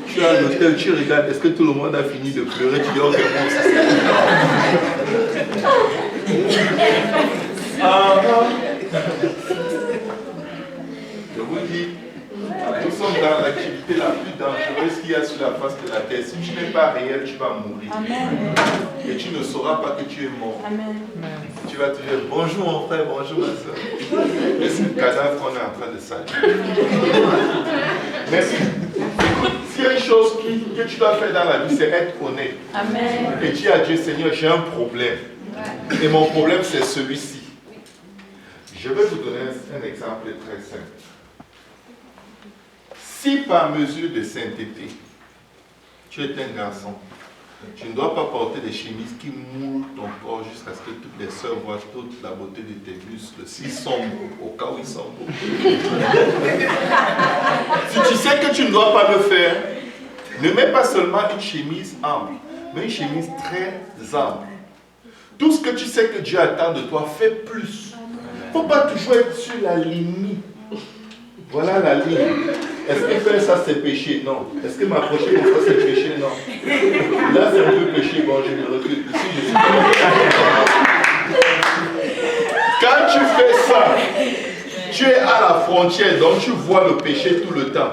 Tu es à l'hôtel, tu regardes, est-ce que tout le monde a fini de pleurer? Tu dis, ok, bon, ça c'est... Je vous dis, nous sommes dans l'activité la plus dangereuse qu'il y a sur la face de la terre. Si tu n'es pas réel, tu vas mourir. Amen. Et tu ne sauras pas que tu es mort. Amen. Tu vas te dire, bonjour mon frère, bonjour ma soeur. Et c'est le cadavre qu'on est en train de saluer. Mais s'il y a une chose que tu dois faire dans la vie, c'est être honnête. Amen. Et dire à Dieu, Seigneur, j'ai un problème. Et mon problème, c'est celui-ci. Je vais vous donner un exemple très simple. Si par mesure de sainteté, tu es un garçon, tu ne dois pas porter des chemises qui moulent ton corps jusqu'à ce que toutes les sœurs voient toute la beauté de tes muscles, s'ils sont beaux, au cas où ils sont beaux. Si tu sais que tu ne dois pas le faire, ne mets pas seulement une chemise ample, mais une chemise très ample. Tout ce que tu sais que Dieu attend de toi, fais plus. Il ne faut pas toujours être sur la limite. Voilà la ligne. Est-ce que faire ça c'est péché? Non. Est-ce que m'approcher de ça c'est péché? Non. Là c'est un peu péché. Bon, je me recule. Ici je suis quand tu fais ça, tu es à la frontière, donc tu vois le péché tout le temps.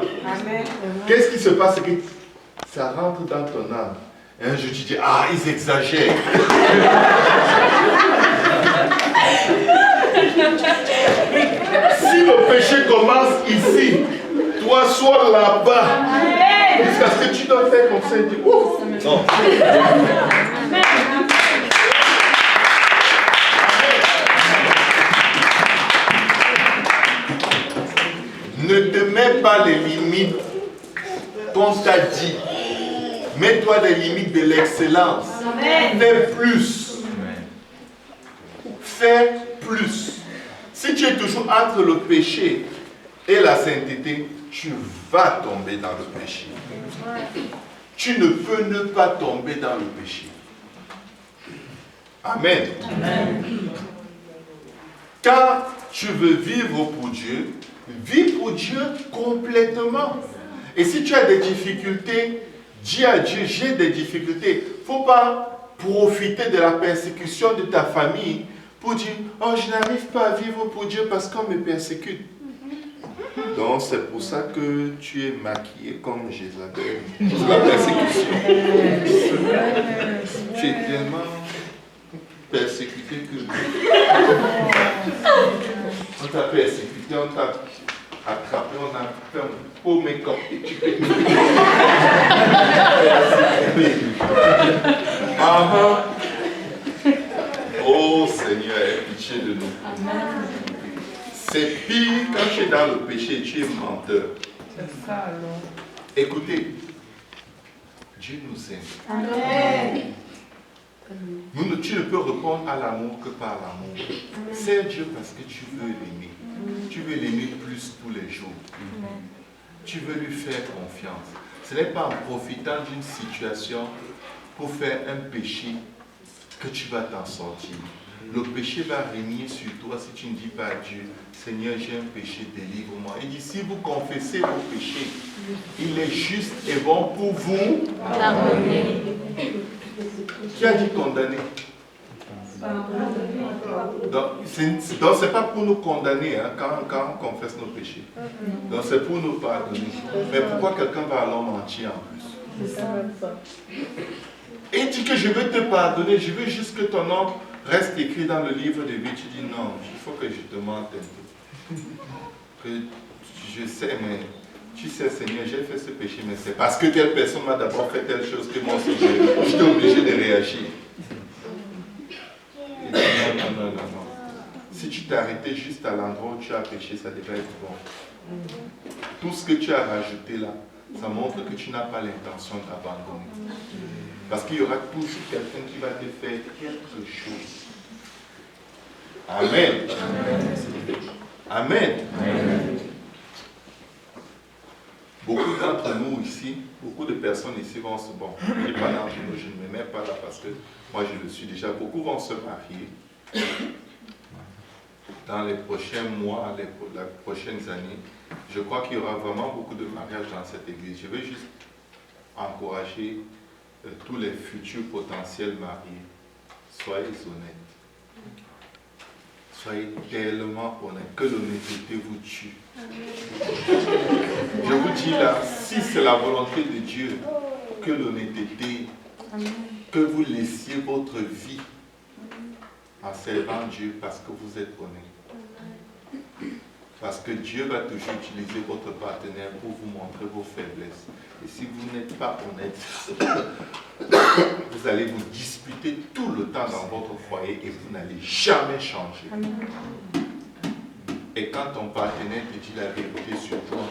Qu'est-ce qui se passe? C'est que ça rentre dans ton âme. Et un jour tu dis, ah, ils exagèrent. Si le péché commence ici, toi sois là-bas. Jusqu'à ce que tu dois faire comme ça et dire, oh, non. Ne te mets pas les limites qu'on t'a dit. Mets-toi des limites de l'excellence. Fais plus. Fais plus. Si tu es toujours entre le péché et la sainteté, tu vas tomber dans le péché. Tu ne peux ne pas tomber dans le péché. Amen. Amen. Quand tu veux vivre pour Dieu, vis pour Dieu complètement. Et si tu as des difficultés, dis à Dieu, j'ai des difficultés. Il ne faut pas profiter de la persécution de ta famille pour dire, oh, je n'arrive pas à vivre pour Dieu parce qu'on me persécute. Donc c'est pour ça que tu es maquillé comme Jézabel. C'est la persécution. Tu es tellement persécuté que on t'a persécuté, on t'a attrapé, on a fait un beau make-up et tu peux. Oh Seigneur, aie pitié de nous. C'est pire quand tu es dans le péché et tu es menteur. C'est ça alors. Écoutez, Dieu nous aime. Amen. Tu ne peux répondre à l'amour que par l'amour. C'est Dieu parce que tu veux l'aimer. Tu veux l'aimer plus tous les jours. Tu veux lui faire confiance. Ce n'est pas en profitant d'une situation pour faire un péché que tu vas t'en sortir. Le péché va régner sur toi si tu ne dis pas à Dieu, Seigneur, j'ai un péché, délivre-moi. Il dit, si vous confessez vos péchés, il est juste et bon pour vous pardonner. Qui a dit condamner? Donc, ce n'est pas pour nous condamner hein, quand on confesse nos péchés. Donc, c'est pour nous pardonner. Mais pourquoi quelqu'un va alors mentir en plus? Et il dit que je veux te pardonner, je veux juste que ton nom reste écrit dans le livre de vie. Tu dis non, il faut que je te mente un peu. Que je sais, mais tu sais, Seigneur, j'ai fait ce péché, mais c'est parce que telle personne m'a d'abord fait telle chose que moi aussi, j'étais obligé de réagir. Et non. Si tu t'arrêtais juste à l'endroit où tu as péché, ça devait être bon. Tout ce que tu as rajouté là, ça montre que tu n'as pas l'intention d'abandonner. Parce qu'il y aura toujours quelqu'un qui va te faire quelque chose. Amen. Amen. Amen. Beaucoup d'entre nous ici, beaucoup de personnes ici vont se... Bon, je ne dis pas d'entre nous, je ne me mets pas là parce que moi je le suis déjà. Beaucoup vont se marier dans les prochains mois, les prochaines années. Je crois qu'il y aura vraiment beaucoup de mariages dans cette église. Je veux juste encourager tous les futurs potentiels mariés. Soyez honnêtes. Soyez tellement honnêtes que l'honnêteté vous tue. Je vous dis là, si c'est la volonté de Dieu, que l'honnêteté, que vous laissiez votre vie en servant Dieu parce que vous êtes honnête. Parce que Dieu va toujours utiliser votre partenaire pour vous montrer vos faiblesses. Et si vous n'êtes pas honnête, vous allez vous disputer tout le temps dans votre foyer et vous n'allez jamais changer. Et quand ton partenaire te dit la vérité sur toi,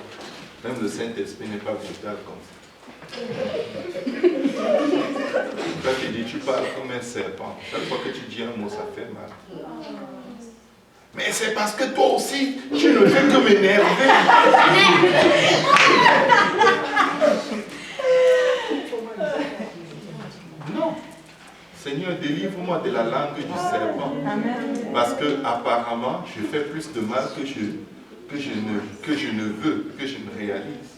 même le Saint-Esprit n'est pas brutal comme ça. Quand tu dis, tu parles comme un serpent. Chaque fois que tu dis un mot, ça fait mal. Mais c'est parce que toi aussi, tu ne fais que m'énerver. Non. Seigneur, délivre-moi de la langue du serpent. Parce que apparemment, je fais plus de mal que je ne veux, que je ne réalise.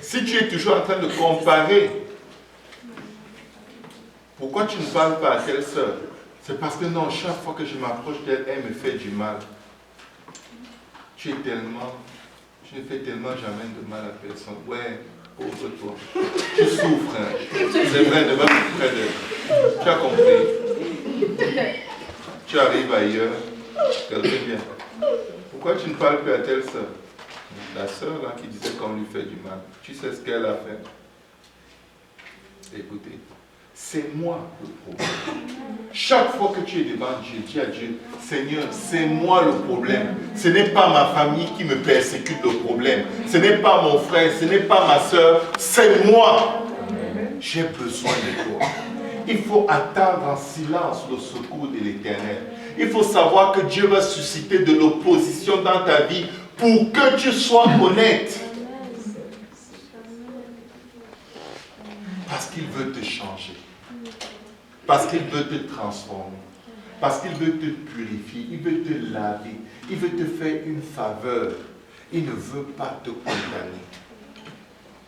Si tu es toujours en train de comparer, pourquoi tu ne parles pas à telle sœur? C'est parce que non, chaque fois que je m'approche d'elle, elle me fait du mal. Tu ne fais tellement jamais de mal à personne. Ouais, pauvre toi. Tu souffres. Hein. C'est vrai, ne va plus près d'elle. Tu as compris. Tu arrives ailleurs, quelqu'un vient. Pourquoi tu ne parles plus à telle sœur? La sœur là qui disait qu'on lui fait du mal. Tu sais ce qu'elle a fait? Écoutez. C'est moi le problème. Chaque fois que tu es devant Dieu, dis à Dieu, Seigneur, c'est moi le problème. Ce n'est pas ma famille qui me persécute le problème. Ce n'est pas mon frère, ce n'est pas ma soeur, c'est moi. J'ai besoin de toi. Il faut attendre en silence le secours de l'Éternel. Il faut savoir que Dieu va susciter de l'opposition dans ta vie pour que tu sois honnête. Parce qu'il veut te changer. Parce qu'il veut te transformer. Parce qu'il veut te purifier. Il veut te laver. Il veut te faire une faveur. Il ne veut pas te condamner.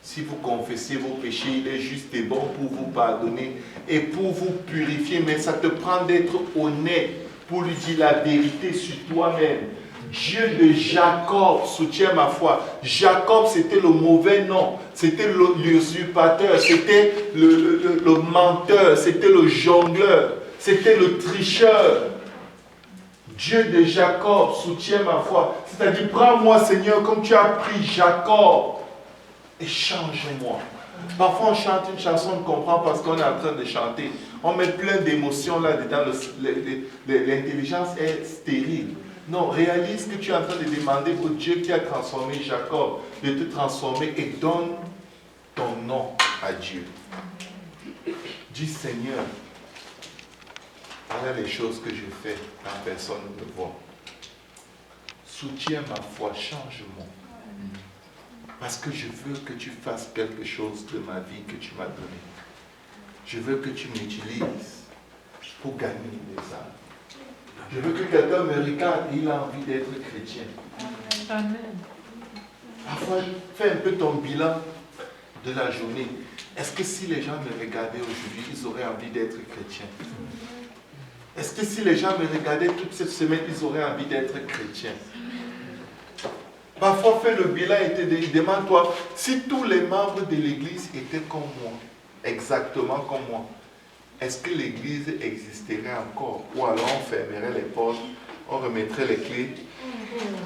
Si vous confessez vos péchés, il est juste et bon pour vous pardonner et pour vous purifier. Mais ça te prend d'être honnête pour lui dire la vérité sur toi-même. Dieu de Jacob soutient ma foi. Jacob, c'était le mauvais nom. C'était l'usurpateur. C'était le menteur. C'était le jongleur. C'était le tricheur. Dieu de Jacob soutient ma foi. C'est-à-dire, prends-moi, Seigneur, comme tu as pris Jacob et change-moi. Parfois, on chante une chanson, on ne comprend pas ce qu'on est en train de chanter. On met plein d'émotions là-dedans. L'intelligence est stérile. Non, réalise que tu es en train de demander au Dieu qui a transformé Jacob de te transformer et donne ton nom à Dieu. Dis, Seigneur, voilà les choses que je fais quand personne ne me voit. Soutiens ma foi, change-moi. Parce que je veux que tu fasses quelque chose de ma vie que tu m'as donné. Je veux que tu m'utilises pour gagner des âmes. Je veux que quelqu'un me regarde et il a envie d'être chrétien. Amen. Parfois, fais un peu ton bilan de la journée. Est-ce que si les gens me regardaient aujourd'hui, ils auraient envie d'être chrétiens? Est-ce que si les gens me regardaient toute cette semaine, ils auraient envie d'être chrétiens? Parfois, fais le bilan et demande-toi, si tous les membres de l'église étaient comme moi, exactement comme moi, est-ce que l'église existerait encore? Ou alors on fermerait les portes, on remettrait les clés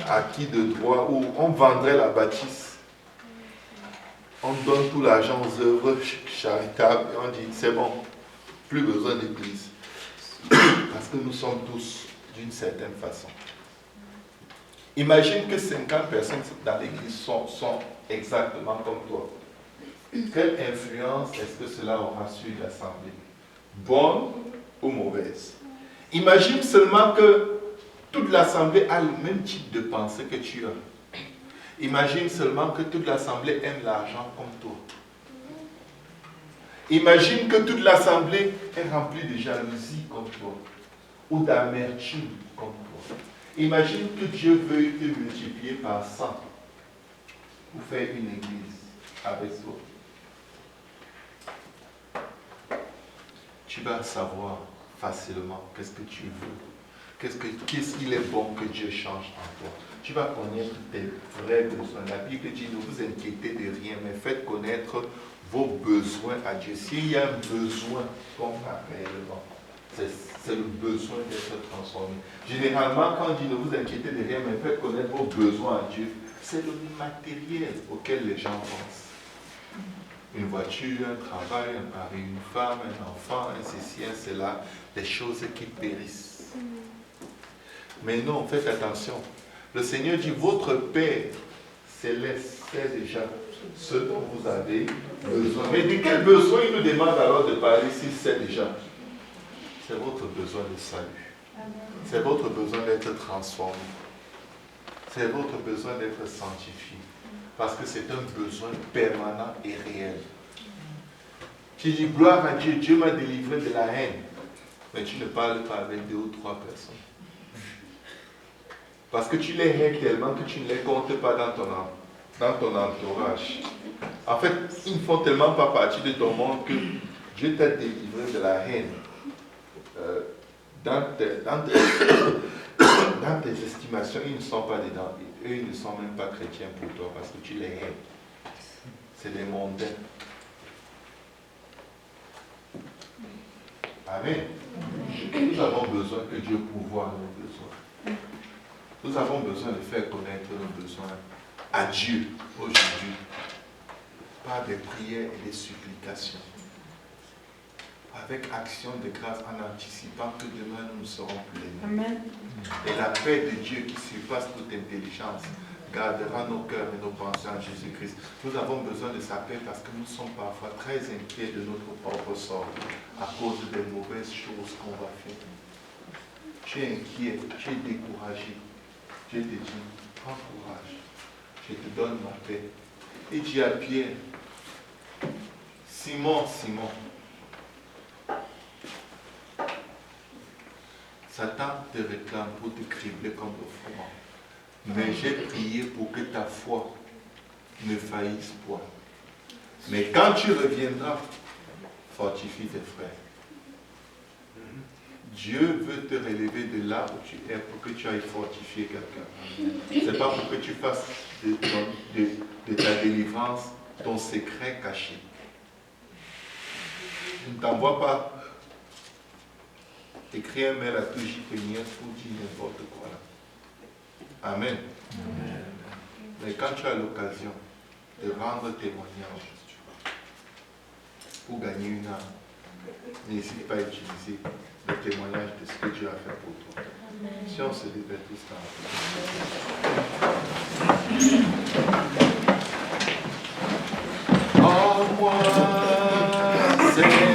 à qui de droit, ou on vendrait la bâtisse. On donne tout l'argent aux œuvres charitables et on dit, c'est bon, plus besoin d'église. Parce que nous sommes tous d'une certaine façon. Imagine que 50 personnes dans l'église sont exactement comme toi. Quelle influence est-ce que cela aura sur l'assemblée? Bonne ou mauvaise? Imagine seulement que toute l'assemblée a le même type de pensée que tu as. Imagine seulement que toute l'assemblée aime l'argent comme toi. Imagine que toute l'assemblée est remplie de jalousie comme toi, ou d'amertume comme toi. Imagine que Dieu veuille te multiplier par 100 pour faire une église avec toi. Tu vas savoir facilement qu'est-ce que tu veux, qu'est-ce qu'il est bon que Dieu change en toi. Tu vas connaître tes vrais besoins. La Bible dit, ne vous inquiétez de rien, mais faites connaître vos besoins à Dieu. S'il y a un besoin qu'on a réellement, c'est le besoin d'être transformé. Généralement, quand on dit ne vous inquiétez de rien, mais faites connaître vos besoins à Dieu, c'est le matériel auquel les gens pensent. Une voiture, un travail, un mari, une femme, un enfant, un ceci, un cela, des choses qui périssent. Mais non, faites attention. Le Seigneur dit, votre Père céleste sait déjà ce dont vous avez besoin. Mais de quel besoin il nous demande alors de parler s'il sait déjà? C'est votre besoin de salut. C'est votre besoin d'être transformé. C'est votre besoin d'être sanctifié. Parce que c'est un besoin permanent et réel. Tu dis, gloire à Dieu, Dieu m'a délivré de la haine. Mais tu ne parles pas avec 2 ou 3 personnes. Parce que tu les hais tellement que tu ne les comptes pas dans ton entourage. En fait, ils ne font tellement pas partie de ton monde que Dieu t'a délivré de la haine. Dans tes estimations, ils ne sont pas dedans. Eux, ils ne sont même pas chrétiens pour toi parce que tu les hais. C'est des mondains. Amen. Nous avons besoin que Dieu pourvoie nos besoins. Nous avons besoin de faire connaître nos besoins à Dieu aujourd'hui par des prières et des supplications. Avec action de grâce en anticipant que demain nous ne serons plus les mêmes. Amen. Et la paix de Dieu qui surpasse toute intelligence gardera nos cœurs et nos pensées en Jésus-Christ. Nous avons besoin de sa paix parce que nous sommes parfois très inquiets de notre propre sort à cause des mauvaises choses qu'on va faire. Tu es inquiet, tu es découragé. Dieu te dit, prends courage, je te donne ma paix. Et dis à Pierre, Simon, Simon, Satan te réclame pour te cribler comme le froment. Mais j'ai prié pour que ta foi ne faillisse point. Mais quand tu reviendras, fortifie tes frères. Dieu veut te relever de là où tu es pour que tu ailles fortifier quelqu'un. Ce n'est pas pour que tu fasses de ta délivrance ton secret caché. Je ne t'envoie pas écrire un mail à tout JPNIS pour dire n'importe quoi. Amen. Mais quand tu as l'occasion de rendre témoignage pour gagner une âme, n'hésite pas à utiliser le témoignage de ce que Dieu a fait pour toi. Si on se levait tous ensemble. En moi, c'est